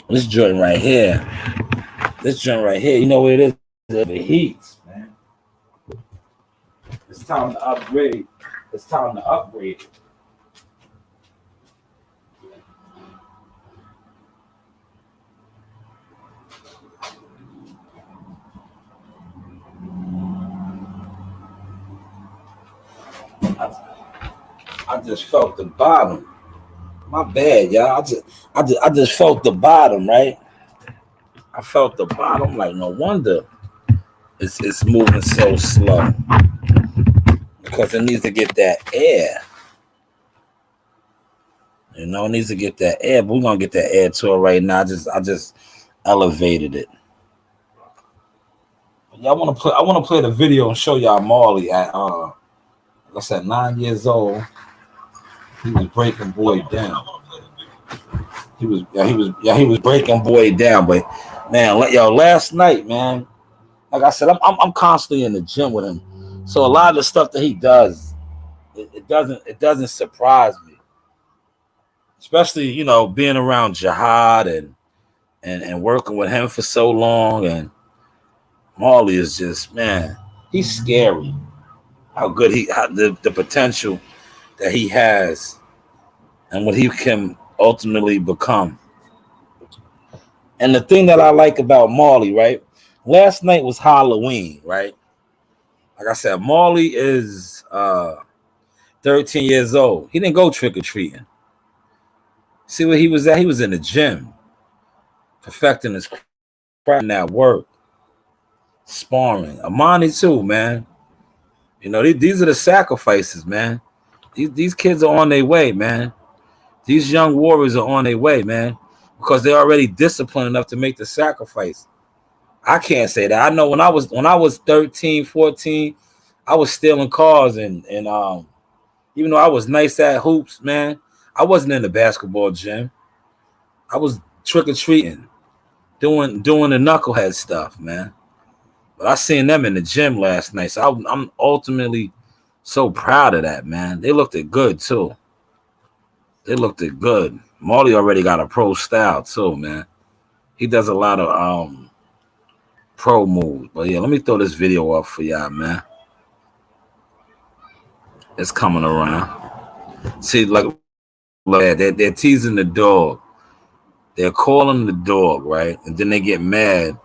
This joint right here, you know what it is? It overheats, man. It's time to upgrade. I just felt the bottom. My bad, y'all. I just felt the bottom, right? I felt the bottom. Like, no wonder it's moving so slow, because it needs to get that air. You know, it needs to get that air. But we're gonna get that air to it right now. I just elevated it. I want to play the video and show y'all Marley at like I said, 9 years old. He was breaking boy down. He was breaking boy down. But man, last night, man, like I said, I'm constantly in the gym with him. So a lot of the stuff that he does, it doesn't surprise me. Especially, you know, being around Jihad and working with him for so long. And Marley is just, man, he's scary. How good the potential that he has and what he can ultimately become. And the thing that I like about Marley, right? Last night was Halloween, right? Like I said, Marley is 13 years old. He didn't go trick-or-treating. See where he was at? He was in the gym, perfecting his craft and that work, sparring. Amani too, man. You know, these are the sacrifices, man. These kids are on their way, man. These young warriors are on their way, man, because they're already disciplined enough to make the sacrifice. I can't say that. I know when I was 13, 14, I was stealing cars and even though I was nice at hoops, man, I wasn't in the basketball gym. I was trick-or-treating, doing the knucklehead stuff, man. But I seen them in the gym last night, so I'm ultimately So proud of that, man. They looked it good too. They looked it good. Marley already got a pro style too, man. He does a lot of pro moves. But yeah, let me throw this video up for y'all, man. It's coming around. See, like, look, they're teasing the dog. They're calling the dog, right? And then they get mad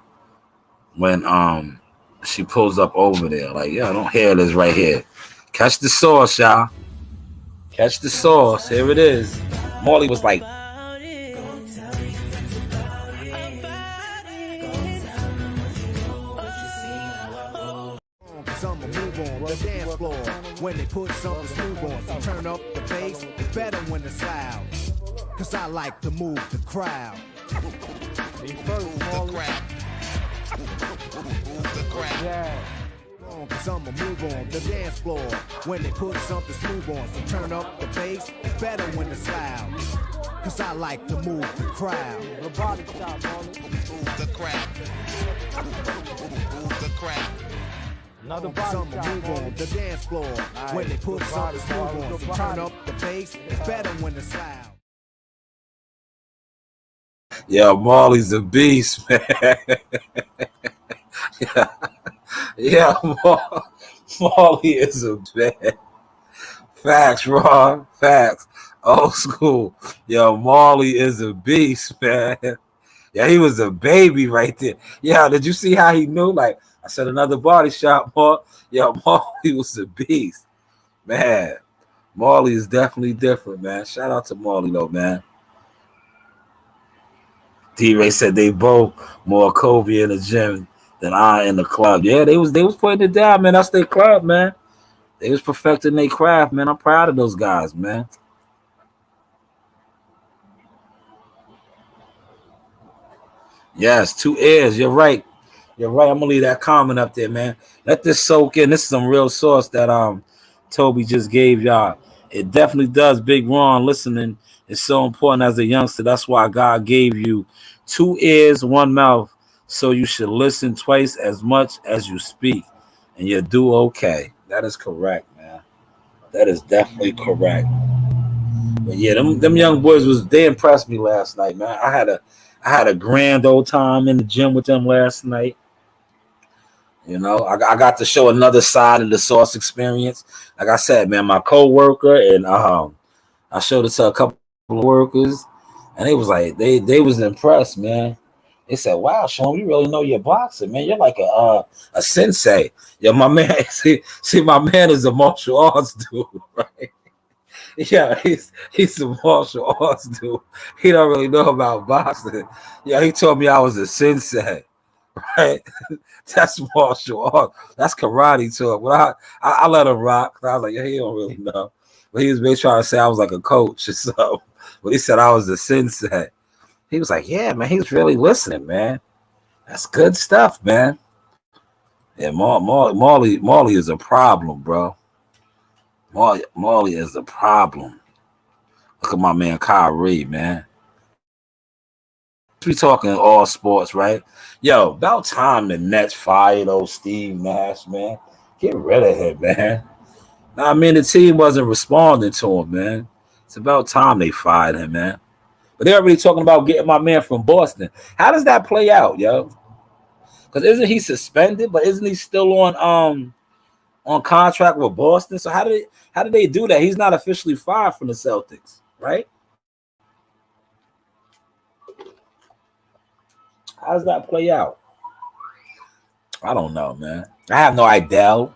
when she pulls up over there. Like, yeah, I don't hear this right here. Catch the sauce, y'all. Catch the sauce. Here it is. Marley was like, I'ma move on the dance floor. When they put something smooth on, so turn up the bass. It's better when it's loud. Cause I like to move the crowd. Cause I'ma move on the dance floor. When they put something smooth on, so turn up the bass. It's better when it's loud. Cause I like to move the crowd. The body shot, move the crowd. Move the crowd. Another body shot, move on the dance floor. When they put something smooth on, so turn up the bass. It's better when it's loud. yeah, Marley's a beast, man. yeah, Marley is a man. Facts, Ron. Facts. Old school. Yo, Marley is a beast, man. Yeah, he was a baby right there. Yeah, did you see how he knew? Like, I said, another body shot, Marley. Yeah, Marley was a beast. Man, Marley is definitely different, man. Shout out to Marley, though, man. D-Ray said they both more Kobe in the gym than I in the club. Yeah, they was putting it down, man. That's their club, man. They was perfecting their craft, man. I'm proud of those guys, man. Yes, 2 ears. You're right. You're right. I'm gonna leave that comment up there, man. Let this soak in. This is some real sauce that Toby just gave y'all. It definitely does. Big Ron, listening is so important as a youngster. That's why God gave you 2 ears, 1 mouth. So you should listen twice as much as you speak, and you'll do okay. That is correct, man. That is definitely correct. But yeah, them young boys they impressed me last night, man. I had a grand old time in the gym with them last night. You know, I got to show another side of the sauce experience. Like I said, man, my co-worker and I showed it to a couple of workers, and they was like, they was impressed, man. They said, "Wow, Sean, you really know your boxing, man. You're like a sensei." Yo, my man, see, my man is a martial arts dude, right? Yeah, he's a martial arts dude. He don't really know about boxing. Yeah, he told me I was a sensei, right? That's martial art. That's karate talk. But I let him rock. I was like, yeah, he don't really know. But he was really trying to say I was like a coach or something. But he said I was a sensei. He was like, yeah, man, he's really listening, man. That's good stuff, man. Yeah, Marley is a problem, bro. Marley is a problem. Look at my man Kyrie, man. We talking all sports, right? Yo, about time the Nets fired old Steve Nash, man. Get rid of him, man. Nah, I mean, the team wasn't responding to him, man. It's about time they fired him, man. But they're already talking about getting my man from Boston. How does that play out, yo? Because isn't he suspended? But isn't he still on contract with Boston? So how did they do that? He's not officially fired from the Celtics, right? How does that play out? I don't know, man. I have no idea.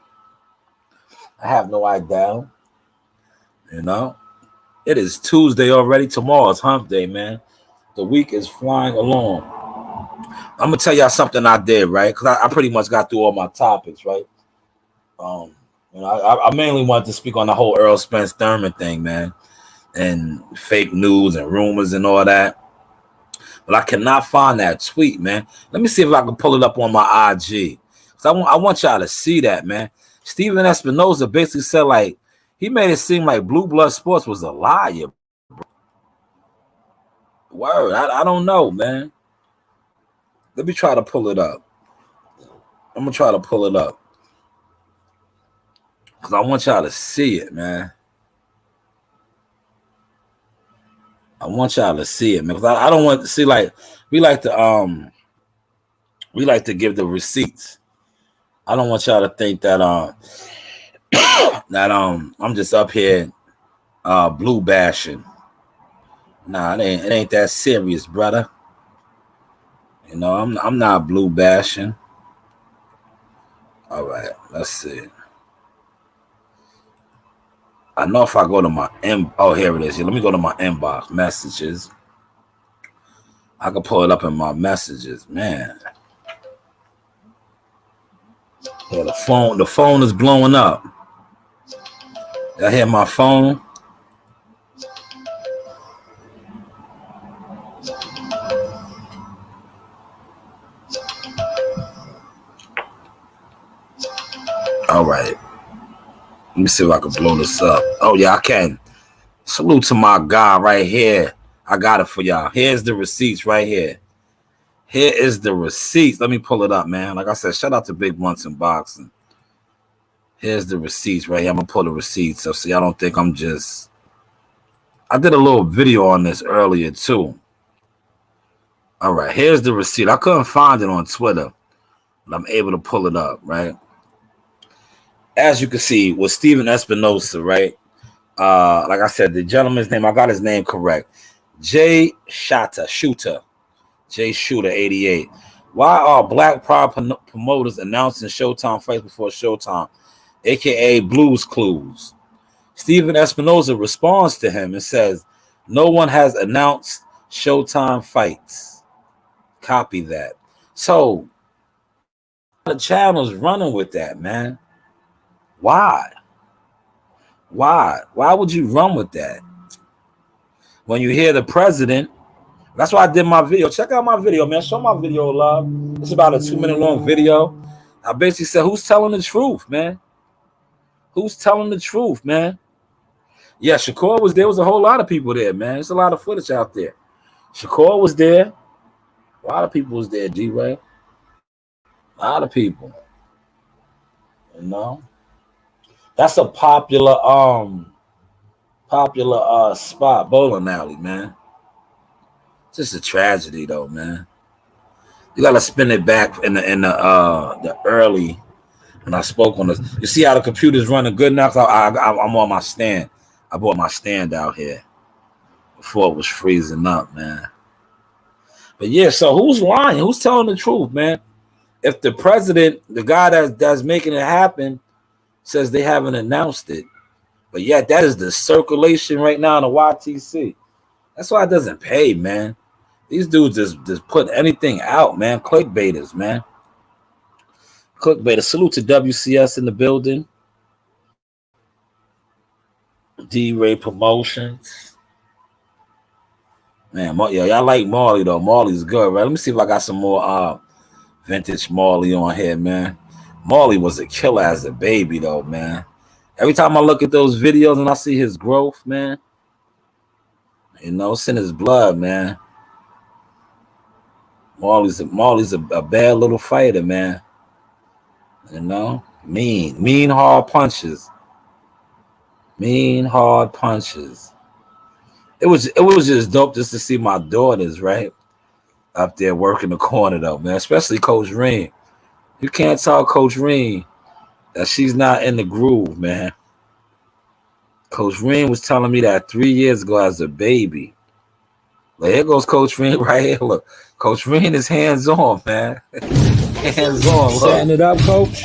You know, it is Tuesday already. Tomorrow's hump day, man. The week is flying along. I'm gonna tell y'all something I did, right? Because I pretty much got through all my topics, right? You know, I mainly wanted to speak on the whole Earl Spence Thurman thing, man, and fake news and rumors and all that. But I cannot find that tweet, man. Let me see if I can pull it up on my IG. So I want y'all to see that, man. Steven Espinoza basically said, like, he made it seem like Blue Blood Sports was a liar. Word, I don't know, man. Let me try to pull it up. I'm going to try to pull it up. because I want y'all to see it, man. I want y'all to see it, man. Because I don't want to see, like, we like to give the receipts. I don't want y'all to think that I'm just up here blue bashing. Nah, it ain't that serious, brother. You know, I'm not blue bashing. All right, let's see. I know if I go to my oh, here it is. Here, let me go to my inbox messages. I can pull it up in my messages, man. Yeah, the phone is blowing up. I hear my phone. All right. Let me see if I can blow this up. Oh, yeah, I can. Salute to my guy right here. I got it for y'all. Here's the receipts right here. Here is the receipts. Let me pull it up, man. Like I said, shout out to Big Months in Boxing. Here's the receipts right here. I'm going to pull the receipts up so y'all don't think I'm just... I did a little video on this earlier, too. All right, here's the receipt. I couldn't find it on Twitter, but I'm able to pull it up, right? As you can see, with Steven Espinosa, right? Like I said, the gentleman's name, I got his name correct. Jay Shooter, 88. Why are Black Pride promoters announcing Showtime fights before Showtime, aka Blues Clues? Steven Espinosa responds to him and says, no one has announced Showtime fights. Copy that. So the channel's running with that, man. Why? Why would you run with that? When you hear the president, that's why I did my video. Check out my video, man. Show my video, love. It's about a 2-minute long video. I basically said, who's telling the truth, man? Who's telling the truth, man? Yeah, Shakur was there. Was a whole lot of people there, man. There's a lot of footage out there. Shakur was there. A lot of people was there, G-Way. A lot of people. You know? That's a popular spot, bowling alley, man. It's just a tragedy though, man. You gotta spin it back in the early when I spoke on this. You see how the computer's running good now? I'm on my stand. I bought my stand out here before it was freezing up, man. But yeah, so who's lying? Who's telling the truth, man? If the president, the guy that's making it happen, says they haven't announced it, but yet that is the circulation right now in the YTC. That's why it doesn't pay, man. These dudes just put anything out, man. Clickbaiters, man. Clickbaiters. Salute to WCS in the building. D-Ray Promotions. Man, yeah, y'all like Marley, though. Marley's good, right? Let me see if I got some more vintage Marley on here, man. Marley was a killer as a baby, though, man. Every time I look at those videos and I see his growth, man, you know, it's in his blood, man. Marley's a bad little fighter, man. You know, mean hard punches. Mean hard punches. It was just dope just to see my daughters, right, up there working the corner, though, man. Especially Coach Reem. You can't tell Coach Reem that she's not in the groove, man. Coach Reem was telling me that 3 years ago as a baby. Like, here goes Coach Reem right here. Look, Coach Reem is hands-on, man. Hands-on. Setting it up, Coach.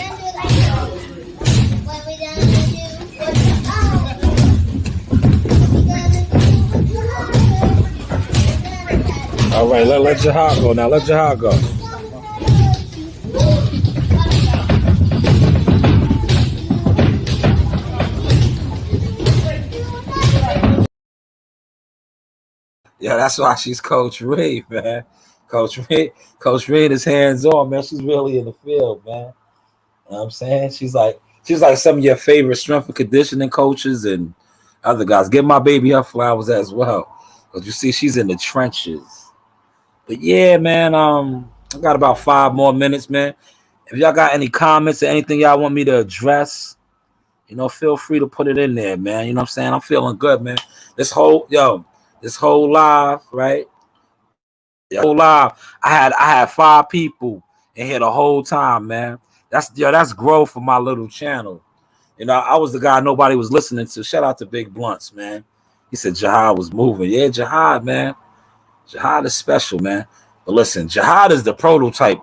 All right, let your heart go now. Let your heart go. Yeah, that's why she's Coach Reed, man. Coach Reed is hands-on, man. She's really in the field, man. You know what I'm saying? She's like some of your favorite strength and conditioning coaches and other guys. Give my baby her flowers as well. Because you see, she's in the trenches. But yeah, man, I got about 5 more minutes, man. If y'all got any comments or anything y'all want me to address, you know, feel free to put it in there, man. You know what I'm saying? I'm feeling good, man. This whole live, right? The whole live, I had 5 people in here the whole time, man. That's growth for my little channel. You know, I was the guy nobody was listening to. Shout out to Big Blunts, man. He said Jihad was moving. Yeah, Jihad, man. Jihad is special, man. But listen, Jihad is the prototype.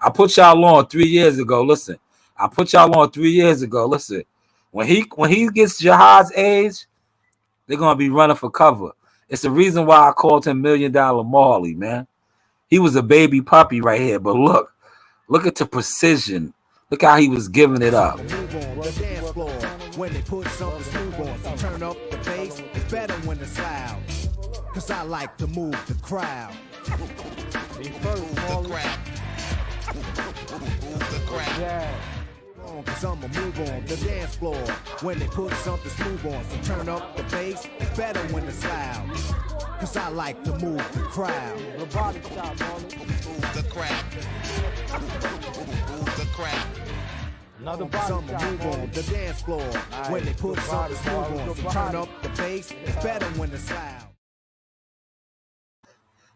I put y'all on 3 years ago. Listen, I put y'all on 3 years ago. Listen, when he gets Jihad's age, they're gonna be running for cover. It's the reason why I called him $1 Million Marley, man. He was a baby puppy right here, but look at the precision. Look how he was giving it up. When they put something smooth on, so turn up the bass. It's better when it's loud. Cause I like to move the crowd. The crowd. The crowd. Yeah. Cause I'ma move on the dance floor. When they put something smooth on, so turn up the bass. It's better when it's loud. Cause I like to move the crowd. Robotic style, Move the crowd. Move the crowd. Another body move on the dance floor. When they put something smooth on, so turn up the bass. It's better when it's loud.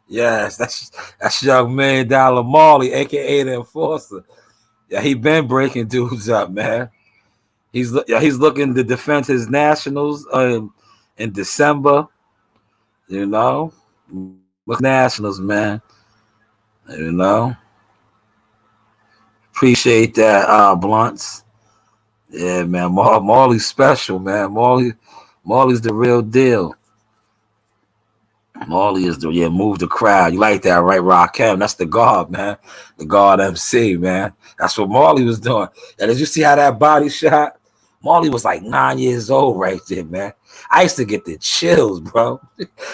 Yes, that's young $1 Million Marley, aka the Enforcer. Yeah, he been breaking dudes up, man. He's looking to defend his nationals in December. You know, look nationals, man. You know, appreciate that, Blunts. Yeah, man. Marley's special, man. Marley's the real deal. Marley is move the crowd. You like that, right, Rakim? That's the guard, man. The guard MC, man. That's what Marley was doing. And did you see how that body shot? Marley was like 9 years old right there, man. I used to get the chills, bro.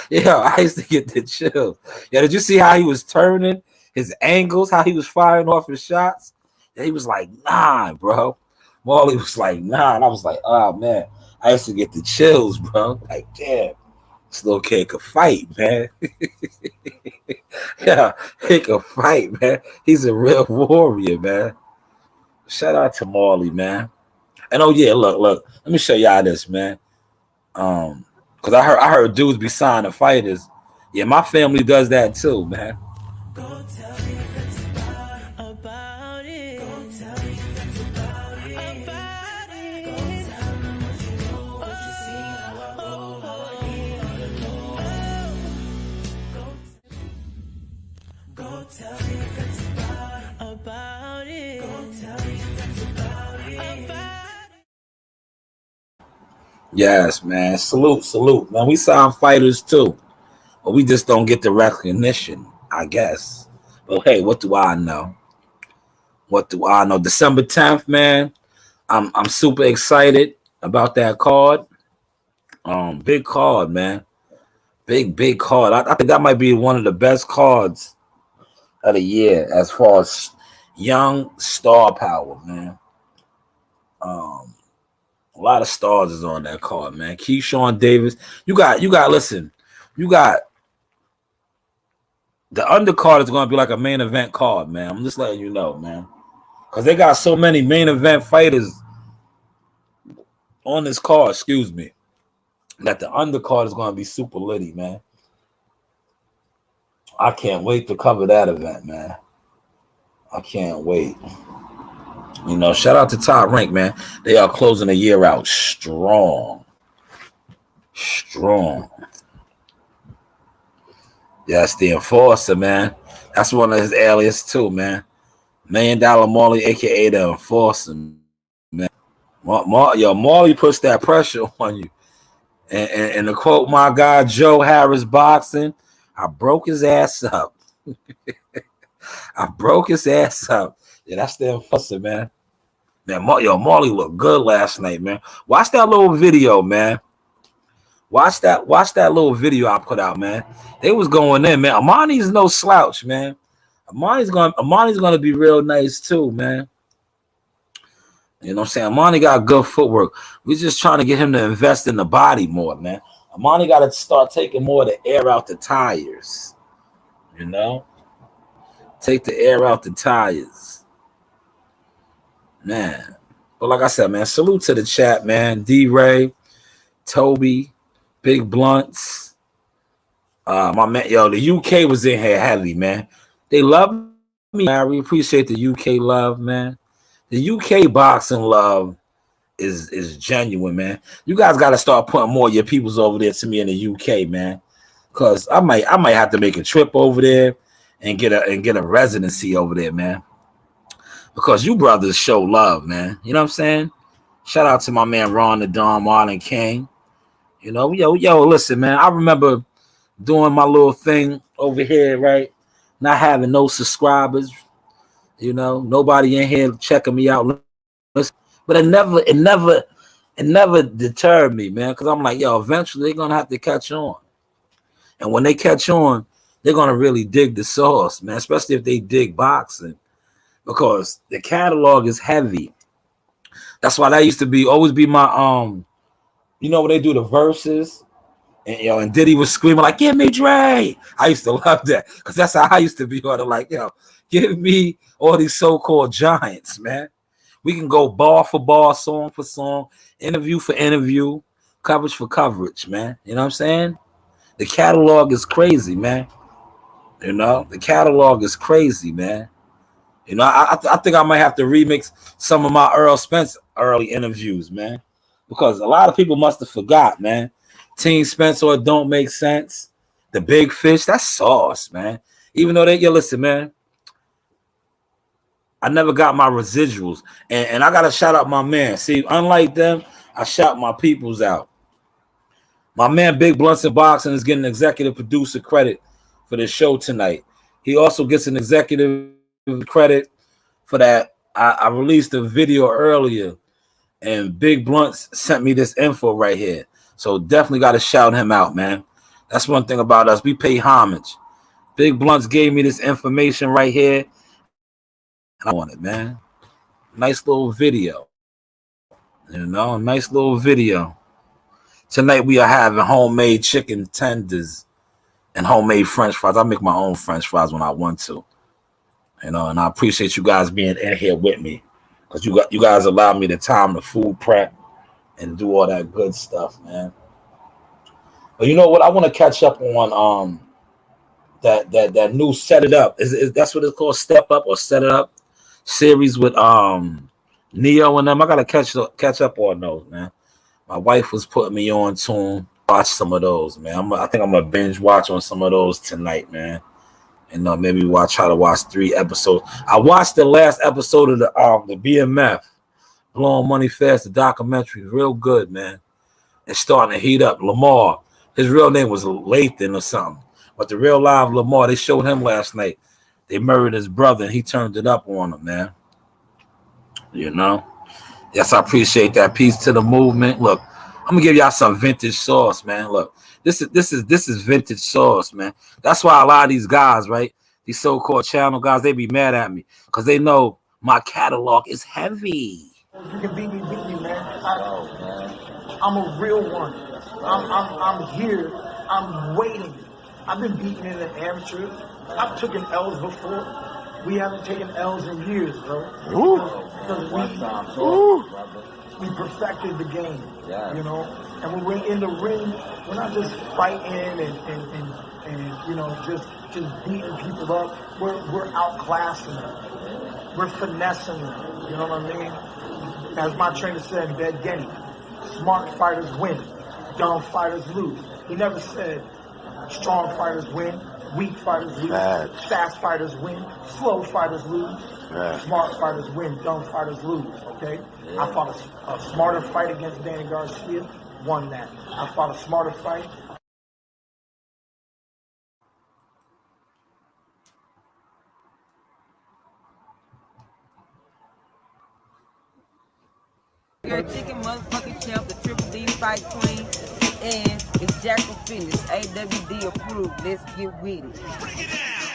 Yeah, I used to get the chills. Yeah, did you see how he was turning his angles, how he was firing off his shots? Yeah, he was like 9, bro. Marley was like 9. I was like, oh, man. I used to get the chills, bro. Like, damn. This little kid could fight, man. Yeah, he could fight, man. He's a real warrior, man. Shout out to Marley, man. And oh yeah, look. Let me show y'all this, man. Cause I heard dudes be signing fighters. Yeah, my family does that too, man. Go tell your friends about it. Go tell your friends about it. Go tell them what you know, what you see, how I roll, how I get on the low. Go tell your friends about it. Go tell your friends about it. Yes, man. Salute, man. We sign fighters too, but we just don't get the recognition, I guess. But hey, what do I know? December 10th, man. I'm super excited about that card. Big card, man. Big card. I think that might be one of the best cards of the year as far as young star power, man. A lot of stars is on that card, man. Keyshawn Davis. You got listen, you got the undercard is gonna be like a main event card, man. I'm just letting you know, man. Because they got so many main event fighters on this card, excuse me, that the undercard is gonna be super litty, man. I can't wait to cover that event, man. I can't wait. You know, shout out to Top Rank, man. They are closing the year out strong. Yes, the Enforcer, man. That's one of his alias too, man. $1 Million Marley, aka the Enforcer, man. Marley puts that pressure on you. And to quote my guy Joe Harris Boxing, I broke his ass up. I broke his ass up. Yeah, that's the Enforcer, man. Marley looked good last night, man. Watch that little video, man. Watch that little video I put out, man. They was going in, man. Amani's no slouch, man. Amani's gonna be real nice too, man. You know what I'm saying? Amani got good footwork. We're just trying to get him to invest in the body more, man. Amani got to start taking more of the air out the tires. You know? Take the air out the tires. Man. But like I said, man, salute to the chat, man. D-Ray, Toby, Big Blunts. My man, yo, the UK was in here heavy, man. They love me, man. We appreciate the UK love, man. The UK boxing love is genuine, man. You guys got to start putting more of your peoples over there to me in the UK, man. Cause I might have to make a trip over there and get a residency over there, man. Because you brothers show love, man. You know what I'm saying? Shout out to my man Ron the Don, Marlon King. You know, yo, listen, man. I remember doing my little thing over here, right? Not having no subscribers, you know, nobody in here checking me out. But it never deterred me, man. Because I'm like, yo, eventually they're gonna have to catch on. And when they catch on, they're gonna really dig the sauce, man. Especially if they dig boxing. Because the catalog is heavy. That's why that used to always be my you know when they do the verses and and Diddy was screaming like, "Give me Dre." I used to love that because that's how I used to be. Like, give me all these so-called giants, man. We can go bar for bar, song for song, interview for interview, coverage for coverage, man. You know what I'm saying? The catalog is crazy, man. You know, the catalog is crazy, man. You know, I think I might have to remix some of my Earl Spence early interviews, man, because a lot of people must have forgot, man. Teen Spence or It Don't Make Sense, The Big Fish, that's sauce, man. Even though listen, man, I never got my residuals, and I gotta shout out my man. See, unlike them, I shout my peoples out. My man Big Blunts and Boxing is getting executive producer credit for this show tonight. He also gets an executive credit for that. I released a video earlier and Big Blunts sent me this info right here, so definitely got to shout him out, man. That's one thing about us, we pay homage. Big Blunts gave me this information right here and I want it, man. Nice little video, you know, nice little video. Tonight we are having homemade chicken tenders and homemade French fries. I make my own French fries when I want to. You know, and I appreciate you guys being in here with me because you guys allow me the time to food prep and do all that good stuff, man. But you know what? I want to catch up on that new Set It Up. Is that's what it's called? Step Up or Set It Up series with Neo and them. I gotta catch up on those, man. My wife was putting me on to them. Watch some of those, man. I think I'm gonna binge watch on some of those tonight, man. And maybe try to watch 3 episodes. I watched the last episode of the BMF, Blowing Money Fast, the documentary. Real good, man. It's starting to heat up. Lamar, his real name was Lathan or something. But the real live Lamar, they showed him last night. They murdered his brother, and he turned it up on him, man. You know? Yes, I appreciate that. Peace to the movement. Look, I'm going to give y'all some vintage sauce, man. Look. This is vintage sauce, man. That's why a lot of these guys, right? These so-called channel guys, they be mad at me because they know my catalog is heavy. You can beat me, man. I'm a real one. I'm here. I'm waiting. I've been beaten in an amateur. I've taken L's before. We haven't taken L's in years, bro. Because we perfected the game, you know. And when we're in the ring, we're not just fighting and you know, just beating people up. We're outclassing them. We're finessing them. You know what I mean? As my trainer said, Bed Denny, smart fighters win, dumb fighters lose. He never said strong fighters win, weak fighters lose, fast fighters win, slow fighters lose, smart fighters win, dumb fighters lose. Okay? I fought a smarter fight against Danny Garcia. Won that. I fought a smarter fight. You're a chicken motherfucking champ, the Triple D fight queen, and it's Jackal Fitness, AWD approved. Let's get with it.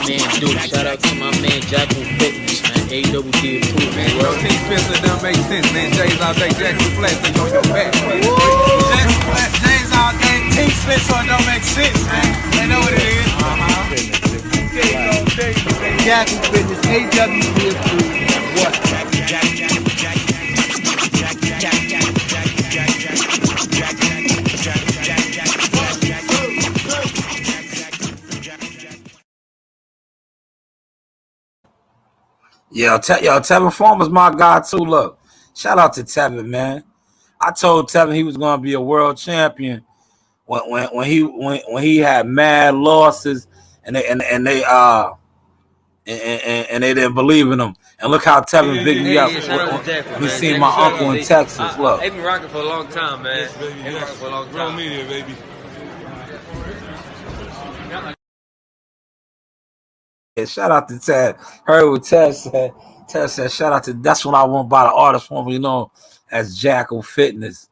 Man, dude, shout out to my man Jackal Fitness, man. A-double-D approved, Man, bro. bro, King Spencer don't make sense, man. Jay's all day, Jackson Flat, think on your back, man. Jay's all day, King Spencer don't make sense, man. They know what it is. Jackson Fitness, AWD approved. What? Yo, Tevin Farmer's my guy too. Look, shout out to Tevin, man. I told Tevin he was gonna be a world champion when he had mad losses and they didn't believe in him. And look how Tevin bigged me up when he seen my uncle in Texas. Look, They've been rocking for a long time, man. Yes, baby, They've been yes. rocking for a long Real time. media, baby. yeah, shout out to Ted. Heard what Ted said. Ted said, shout out to, that's when I went by the artist formerly known as Jackal Fitness.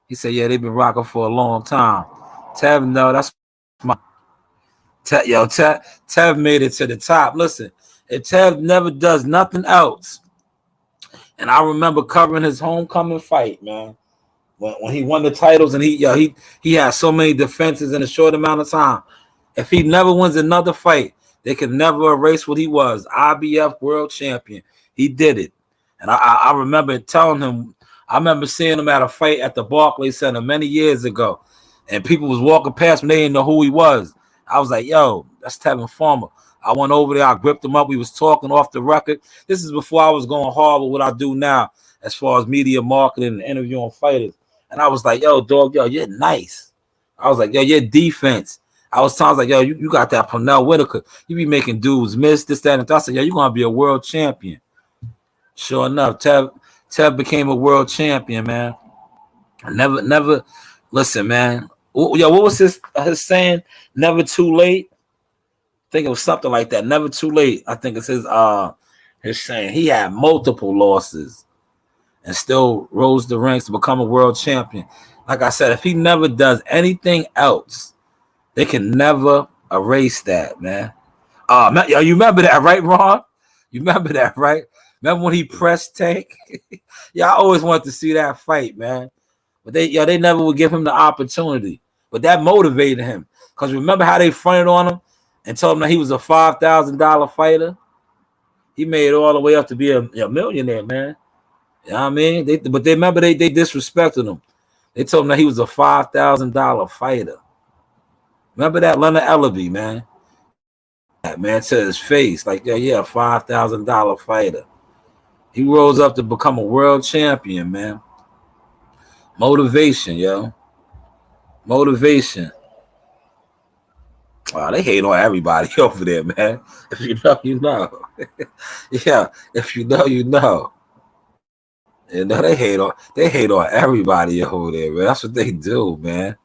He said, yeah, they've been rocking for a long time. Tev, no, that's my Tev made it to the top. Listen, if Tev never does nothing else, and I remember covering his homecoming fight, man, when he won the titles and he had so many defenses in a short amount of time. If he never wins another fight, they can never erase what he was, IBF world champion. He did it. And I remember telling him, I remember seeing him at a fight at the Barclays Center many years ago. And people was walking past me, they didn't know who he was. I was like, yo, that's Tevin Farmer. I went over there, I gripped him up. We was talking off the record. This is before I was going hard with what I do now as far as media marketing and interviewing fighters. And I was like, yo, dog, yo, you're nice. I was like, yo, your defense. I was like, yo, you got that Pernell Whitaker. You be making dudes miss this, that, and that. I said, yo, you're going to be a world champion. Sure enough, Tev became a world champion, man. I never, listen, man. Yo, what was his saying? Never too late. I think it was something like that. Never too late. I think it's his saying. He had multiple losses and still rose the ranks to become a world champion. Like I said, if he never does anything else, they can never erase that, man. Yo, you remember that, right, Ron? You remember that, right? Remember when he pressed Tank? Yeah, I always wanted to see that fight, man. But they never would give him the opportunity. But that motivated him. Because remember how they fronted on him and told him that he was a $5,000 fighter? He made it all the way up to be a millionaire, man. You know what I mean? But they remember they disrespected him. They told him that he was a $5,000 fighter. Remember that? Leonard Ellaby, man. That man to his face, like, yeah, a $5,000 fighter. He rose up to become a world champion, man. Motivation, yo. Motivation. Wow, they hate on everybody over there, man. If you know, you know. Yeah, if you know, you know. You know, they hate on everybody over there, man. That's what they do, man.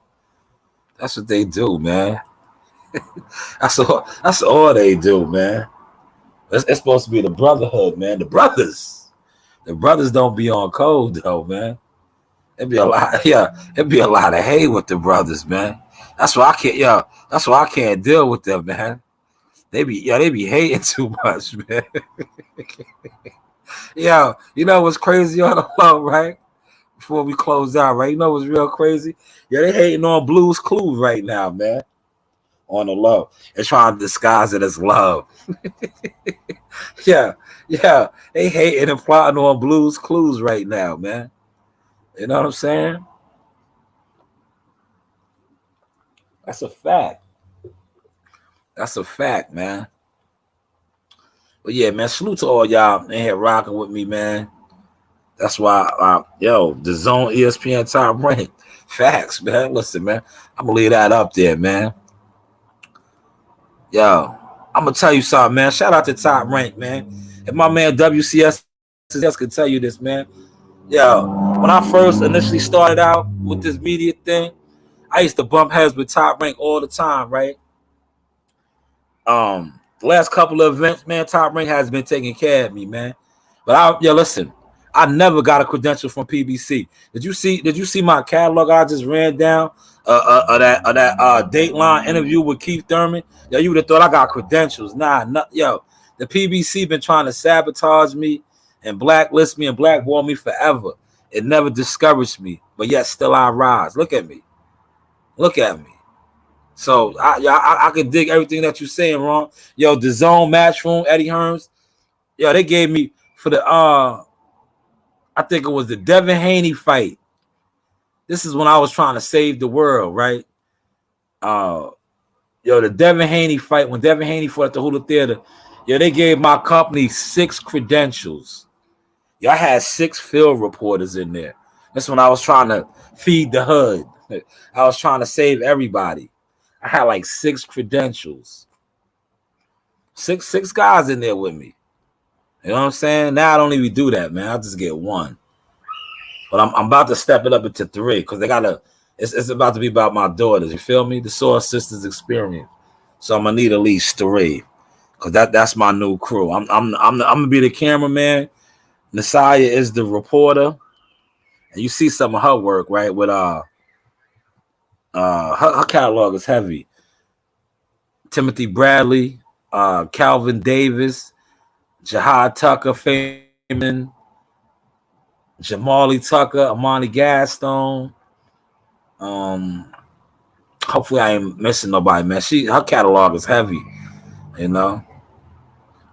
That's what they do, man. That's all they do, man. It's supposed to be the brotherhood, man. The brothers don't be on code though, man. It'd be a lot, yeah. It'd be a lot of hate with the brothers, man. That's why I can't deal with them, man. They be hating too much, man. Yeah, you know what's crazy on the low, right? Before we close out, right? You know what's real crazy? Yeah, they hating on Blue's Clues right now, man. On the low. They're trying to disguise it as love. Yeah. They hating and plotting on Blue's Clues right now, man. You know what I'm saying? That's a fact. That's a fact, man. But yeah, man, salute to all y'all in here rocking with me, man. That's why, the Zone ESPN Top Rank. Facts, man. Listen, man, I'm going to leave that up there, man. Yo, I'm going to tell you something, man. Shout out to Top Rank, man. If my man WCS can tell you this, man. Yo, when I first initially started out with this media thing, I used to bump heads with Top Rank all the time, right? The last couple of events, man, Top Rank has been taking care of me, man. But listen, I never got a credential from PBC. Did you see my catalog I just ran down? That Dateline interview with Keith Thurman. Yo, you would have thought I got credentials. Nah, yo, The PBC been trying to sabotage me and blacklist me and blackball me forever. It never discouraged me, but yet still I rise. Look at me. Look at me. So I could dig everything that you're saying, Ron. Yo, the Zone Matchroom, Eddie Hearns. Yo, they gave me for the I think it was the Devin Haney fight. This is when I was trying to save the world, right? Yo, the Devin Haney fight, when Devin Haney fought at the Hula Theater, yo, they gave my company 6 credentials. Yo, I had 6 field reporters in there. That's when I was trying to feed the hood. I was trying to save everybody. I had like 6 credentials. Six guys in there with me. You know what I'm saying? Now I don't even do that, man. I just get 1. But I'm about to step it up into 3 because they gotta. It's about to be about my daughters. You feel me? The Source Sisters experience. So I'm gonna need at least 3 because that's my new crew. I'm gonna be the cameraman. Nasiah is the reporter, and you see some of her work, right? With her catalog is heavy. Timothy Bradley, Calvin Davis, Jahad Tucker, Feynman, Jamali Tucker, Amani Gaston. Hopefully I ain't missing nobody, man. Her catalog is heavy, you know.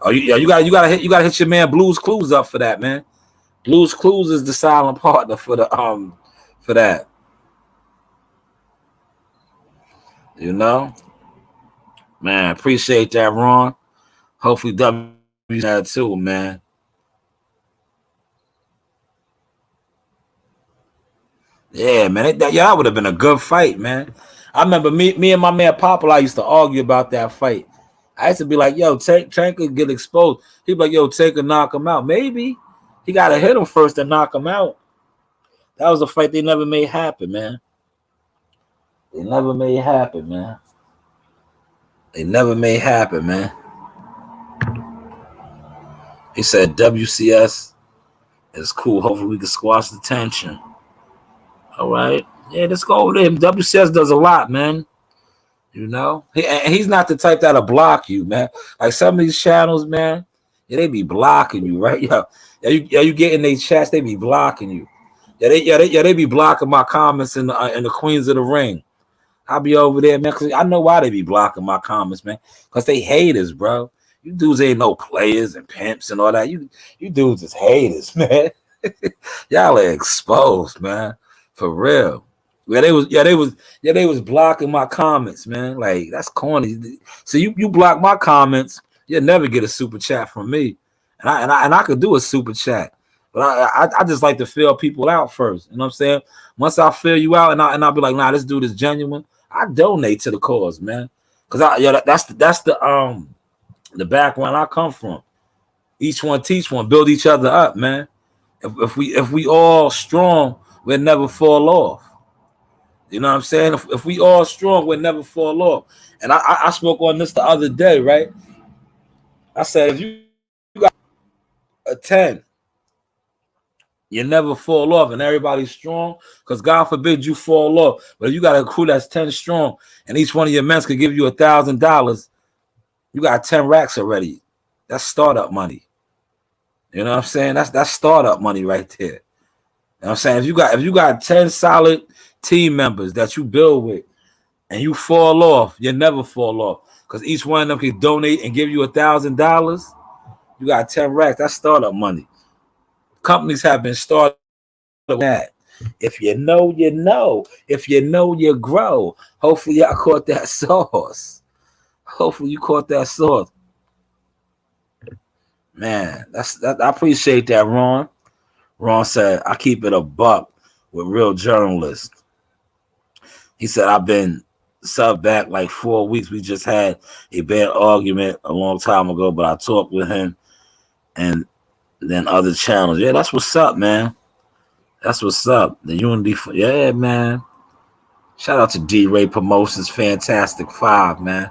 Oh, you gotta hit your man Blues Clues up for that, man. Blues Clues is the silent partner for the for that. You know, man. Appreciate that, Ron. Hopefully W that too, man. Yeah, man. That would have been a good fight, man. I remember me and my man Poplar used to argue about that fight. I used to be like, yo, Tank could get exposed. He'd be like, yo, Tank could knock him out. Maybe. He got to hit him first and knock him out. That was a fight they never made happen, man. They never made happen, man. They never made happen, man. He said WCS is cool. Hopefully we can squash the tension. All right. Yeah, let's go over there. WCS does a lot, man. You know? He's not the type that'll block you, man. Like some of these channels, man, yeah, they be blocking you, right? You get in their chats, they be blocking you. They be blocking my comments in the Queens of the Ring. I'll be over there, man, because I know why they be blocking my comments, man. Because they haters, bro. You dudes ain't no players and pimps and all that. You dudes is haters, man. Y'all are exposed, man. For real. They was blocking my comments, man. Like, that's corny. So you block my comments, you'll never get a super chat from me. And I could do a super chat. But I just like to fill people out first. You know what I'm saying? Once I fill you out and I'll be like, nah, this dude is genuine, I donate to the cause, man. Because that's the background I come from. Each one teach one, build each other up, man. If we all strong, we'll never fall off. You know what I'm saying? If we all strong, we'll never fall off. And I spoke on this the other day, right? I said, if you got a 10, you never fall off, and everybody's strong, because God forbid you fall off. But if you got a crew that's 10 strong, and each one of your men could give you $1,000, you got 10 racks already. That's startup money. You know what I'm saying? That's startup money right there. You know what I'm saying? If you got 10 solid team members that you build with, and you fall off, you never fall off, because each one of them can donate and give you $1,000. You got 10 racks. That's startup money. Companies have been started with that. If you know, you know. If you know, you grow. Hopefully, y'all caught that sauce. Hopefully, you caught that sauce. Man, I appreciate that, Ron. Ron said, I keep it a buck with real journalists. He said, I've been sub back like 4 weeks. We just had a bad argument a long time ago, but I talked with him and then other channels. Yeah, that's what's up, man. That's what's up. The unity. Yeah, man. Shout out to D-Ray Promotions. Fantastic 5, man.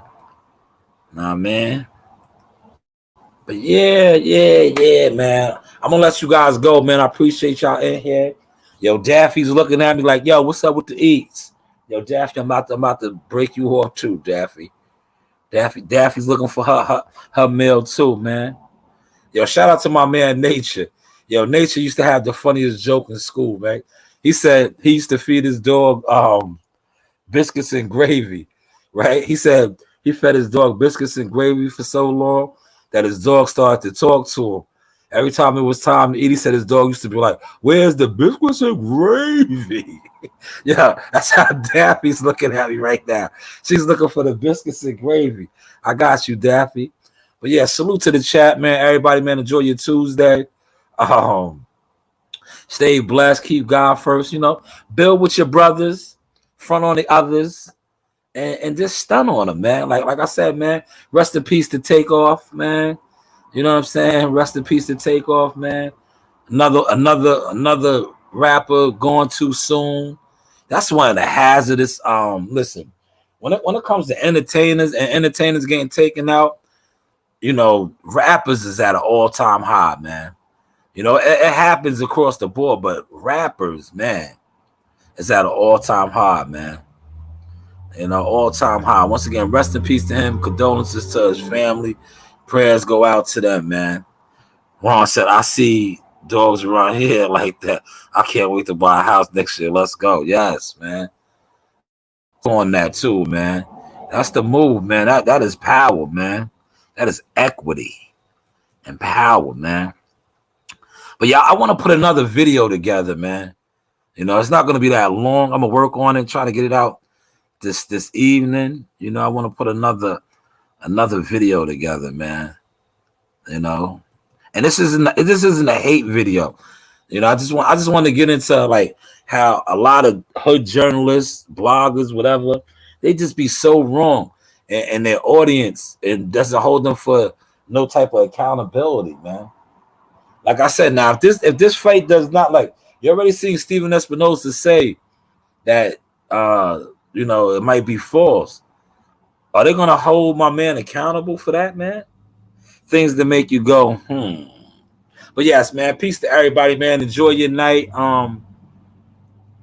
Nah, man. But yeah, man. I'm gonna let you guys go, man. I appreciate y'all in here. Yo, Daffy's looking at me like, yo, what's up with the eats? Yo, Daffy, I'm about to break you off too, Daffy. Daffy's looking for her meal too, man. Yo, shout out to my man Nature. Yo, Nature used to have the funniest joke in school, man. He said he used to feed his dog biscuits and gravy, right? He said he fed his dog biscuits and gravy for so long that his dog started to talk to him. Every time it was time to eat, he said his dog used to be like, "Where's the biscuits and gravy?" Yeah, that's how Daffy's looking at me right now. She's looking for the biscuits and gravy. I got you, Daffy. But yeah, salute to the chat, man. Everybody, man, enjoy your Tuesday. Stay blessed. Keep God first. You know, build with your brothers, front on the others, and just stun on them, man. Like I said, man. Rest in peace to Takeoff, man. You know what I'm saying? Rest in peace to Takeoff, man. Another rapper gone too soon. That's one of the hazardous. Listen, when it comes to entertainers and entertainers getting taken out, you know, rappers is at an all-time high, man. You know, it happens across the board, but rappers, man, is at an all-time high, man. You know, all-time high. Once again, rest in peace to him. Condolences to his family. Prayers go out to them, man. Ron said, I see dogs around here like that. I can't wait to buy a house next year. Let's go. Yes, man. On that too, man. That's the move, man. That is power, man. That is equity and power, man. But yeah, I want to put another video together, man. You know, it's not going to be that long. I'm going to work on it, try to get it out this evening. You know, I want to put another video together, man. You know, and this isn't a hate video. You know, I just want to get into like how a lot of hood journalists, bloggers, whatever, they just be so wrong, and their audience and doesn't hold them for no type of accountability, man. Like I said, now if this fight does not, like, you already seen Steven Espinosa say that you know, it might be false. Are they gonna hold my man accountable for that, man? Things that make you go, But yes, man, peace to everybody, man. Enjoy your night.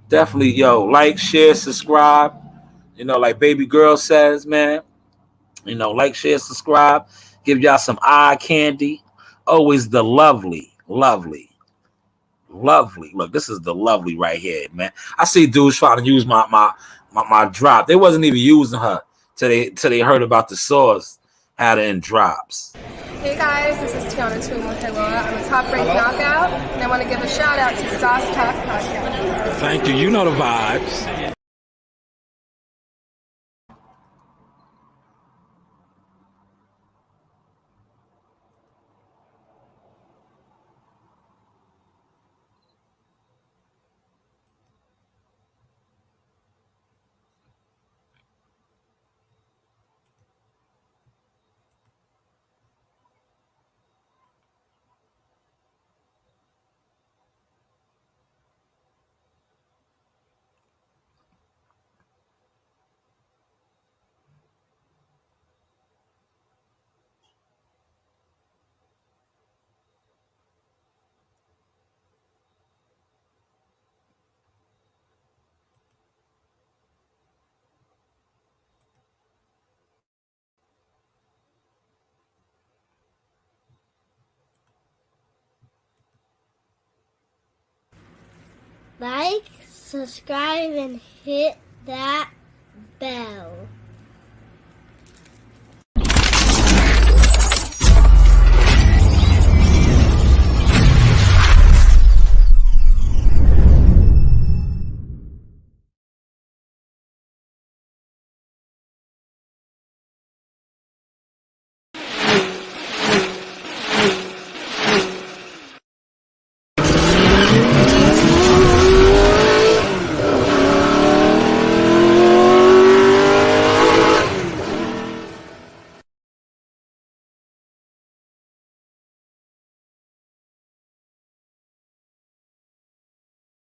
Definitely, yo, like, share, subscribe. You know, like baby girl says, man. You know, like, share, subscribe. Give y'all some eye candy. Always the lovely. Look, this is the lovely right here, man. I see dudes trying to use my drop. They wasn't even using her till they heard about the sauce had it in drops. Hey guys, this is Tiana Tuimuheloa. I'm a top-ranked knockout, and I want to give a shout-out to Sauce Talk Podcast. Thank you. You know the vibes. Like, subscribe, and hit that bell.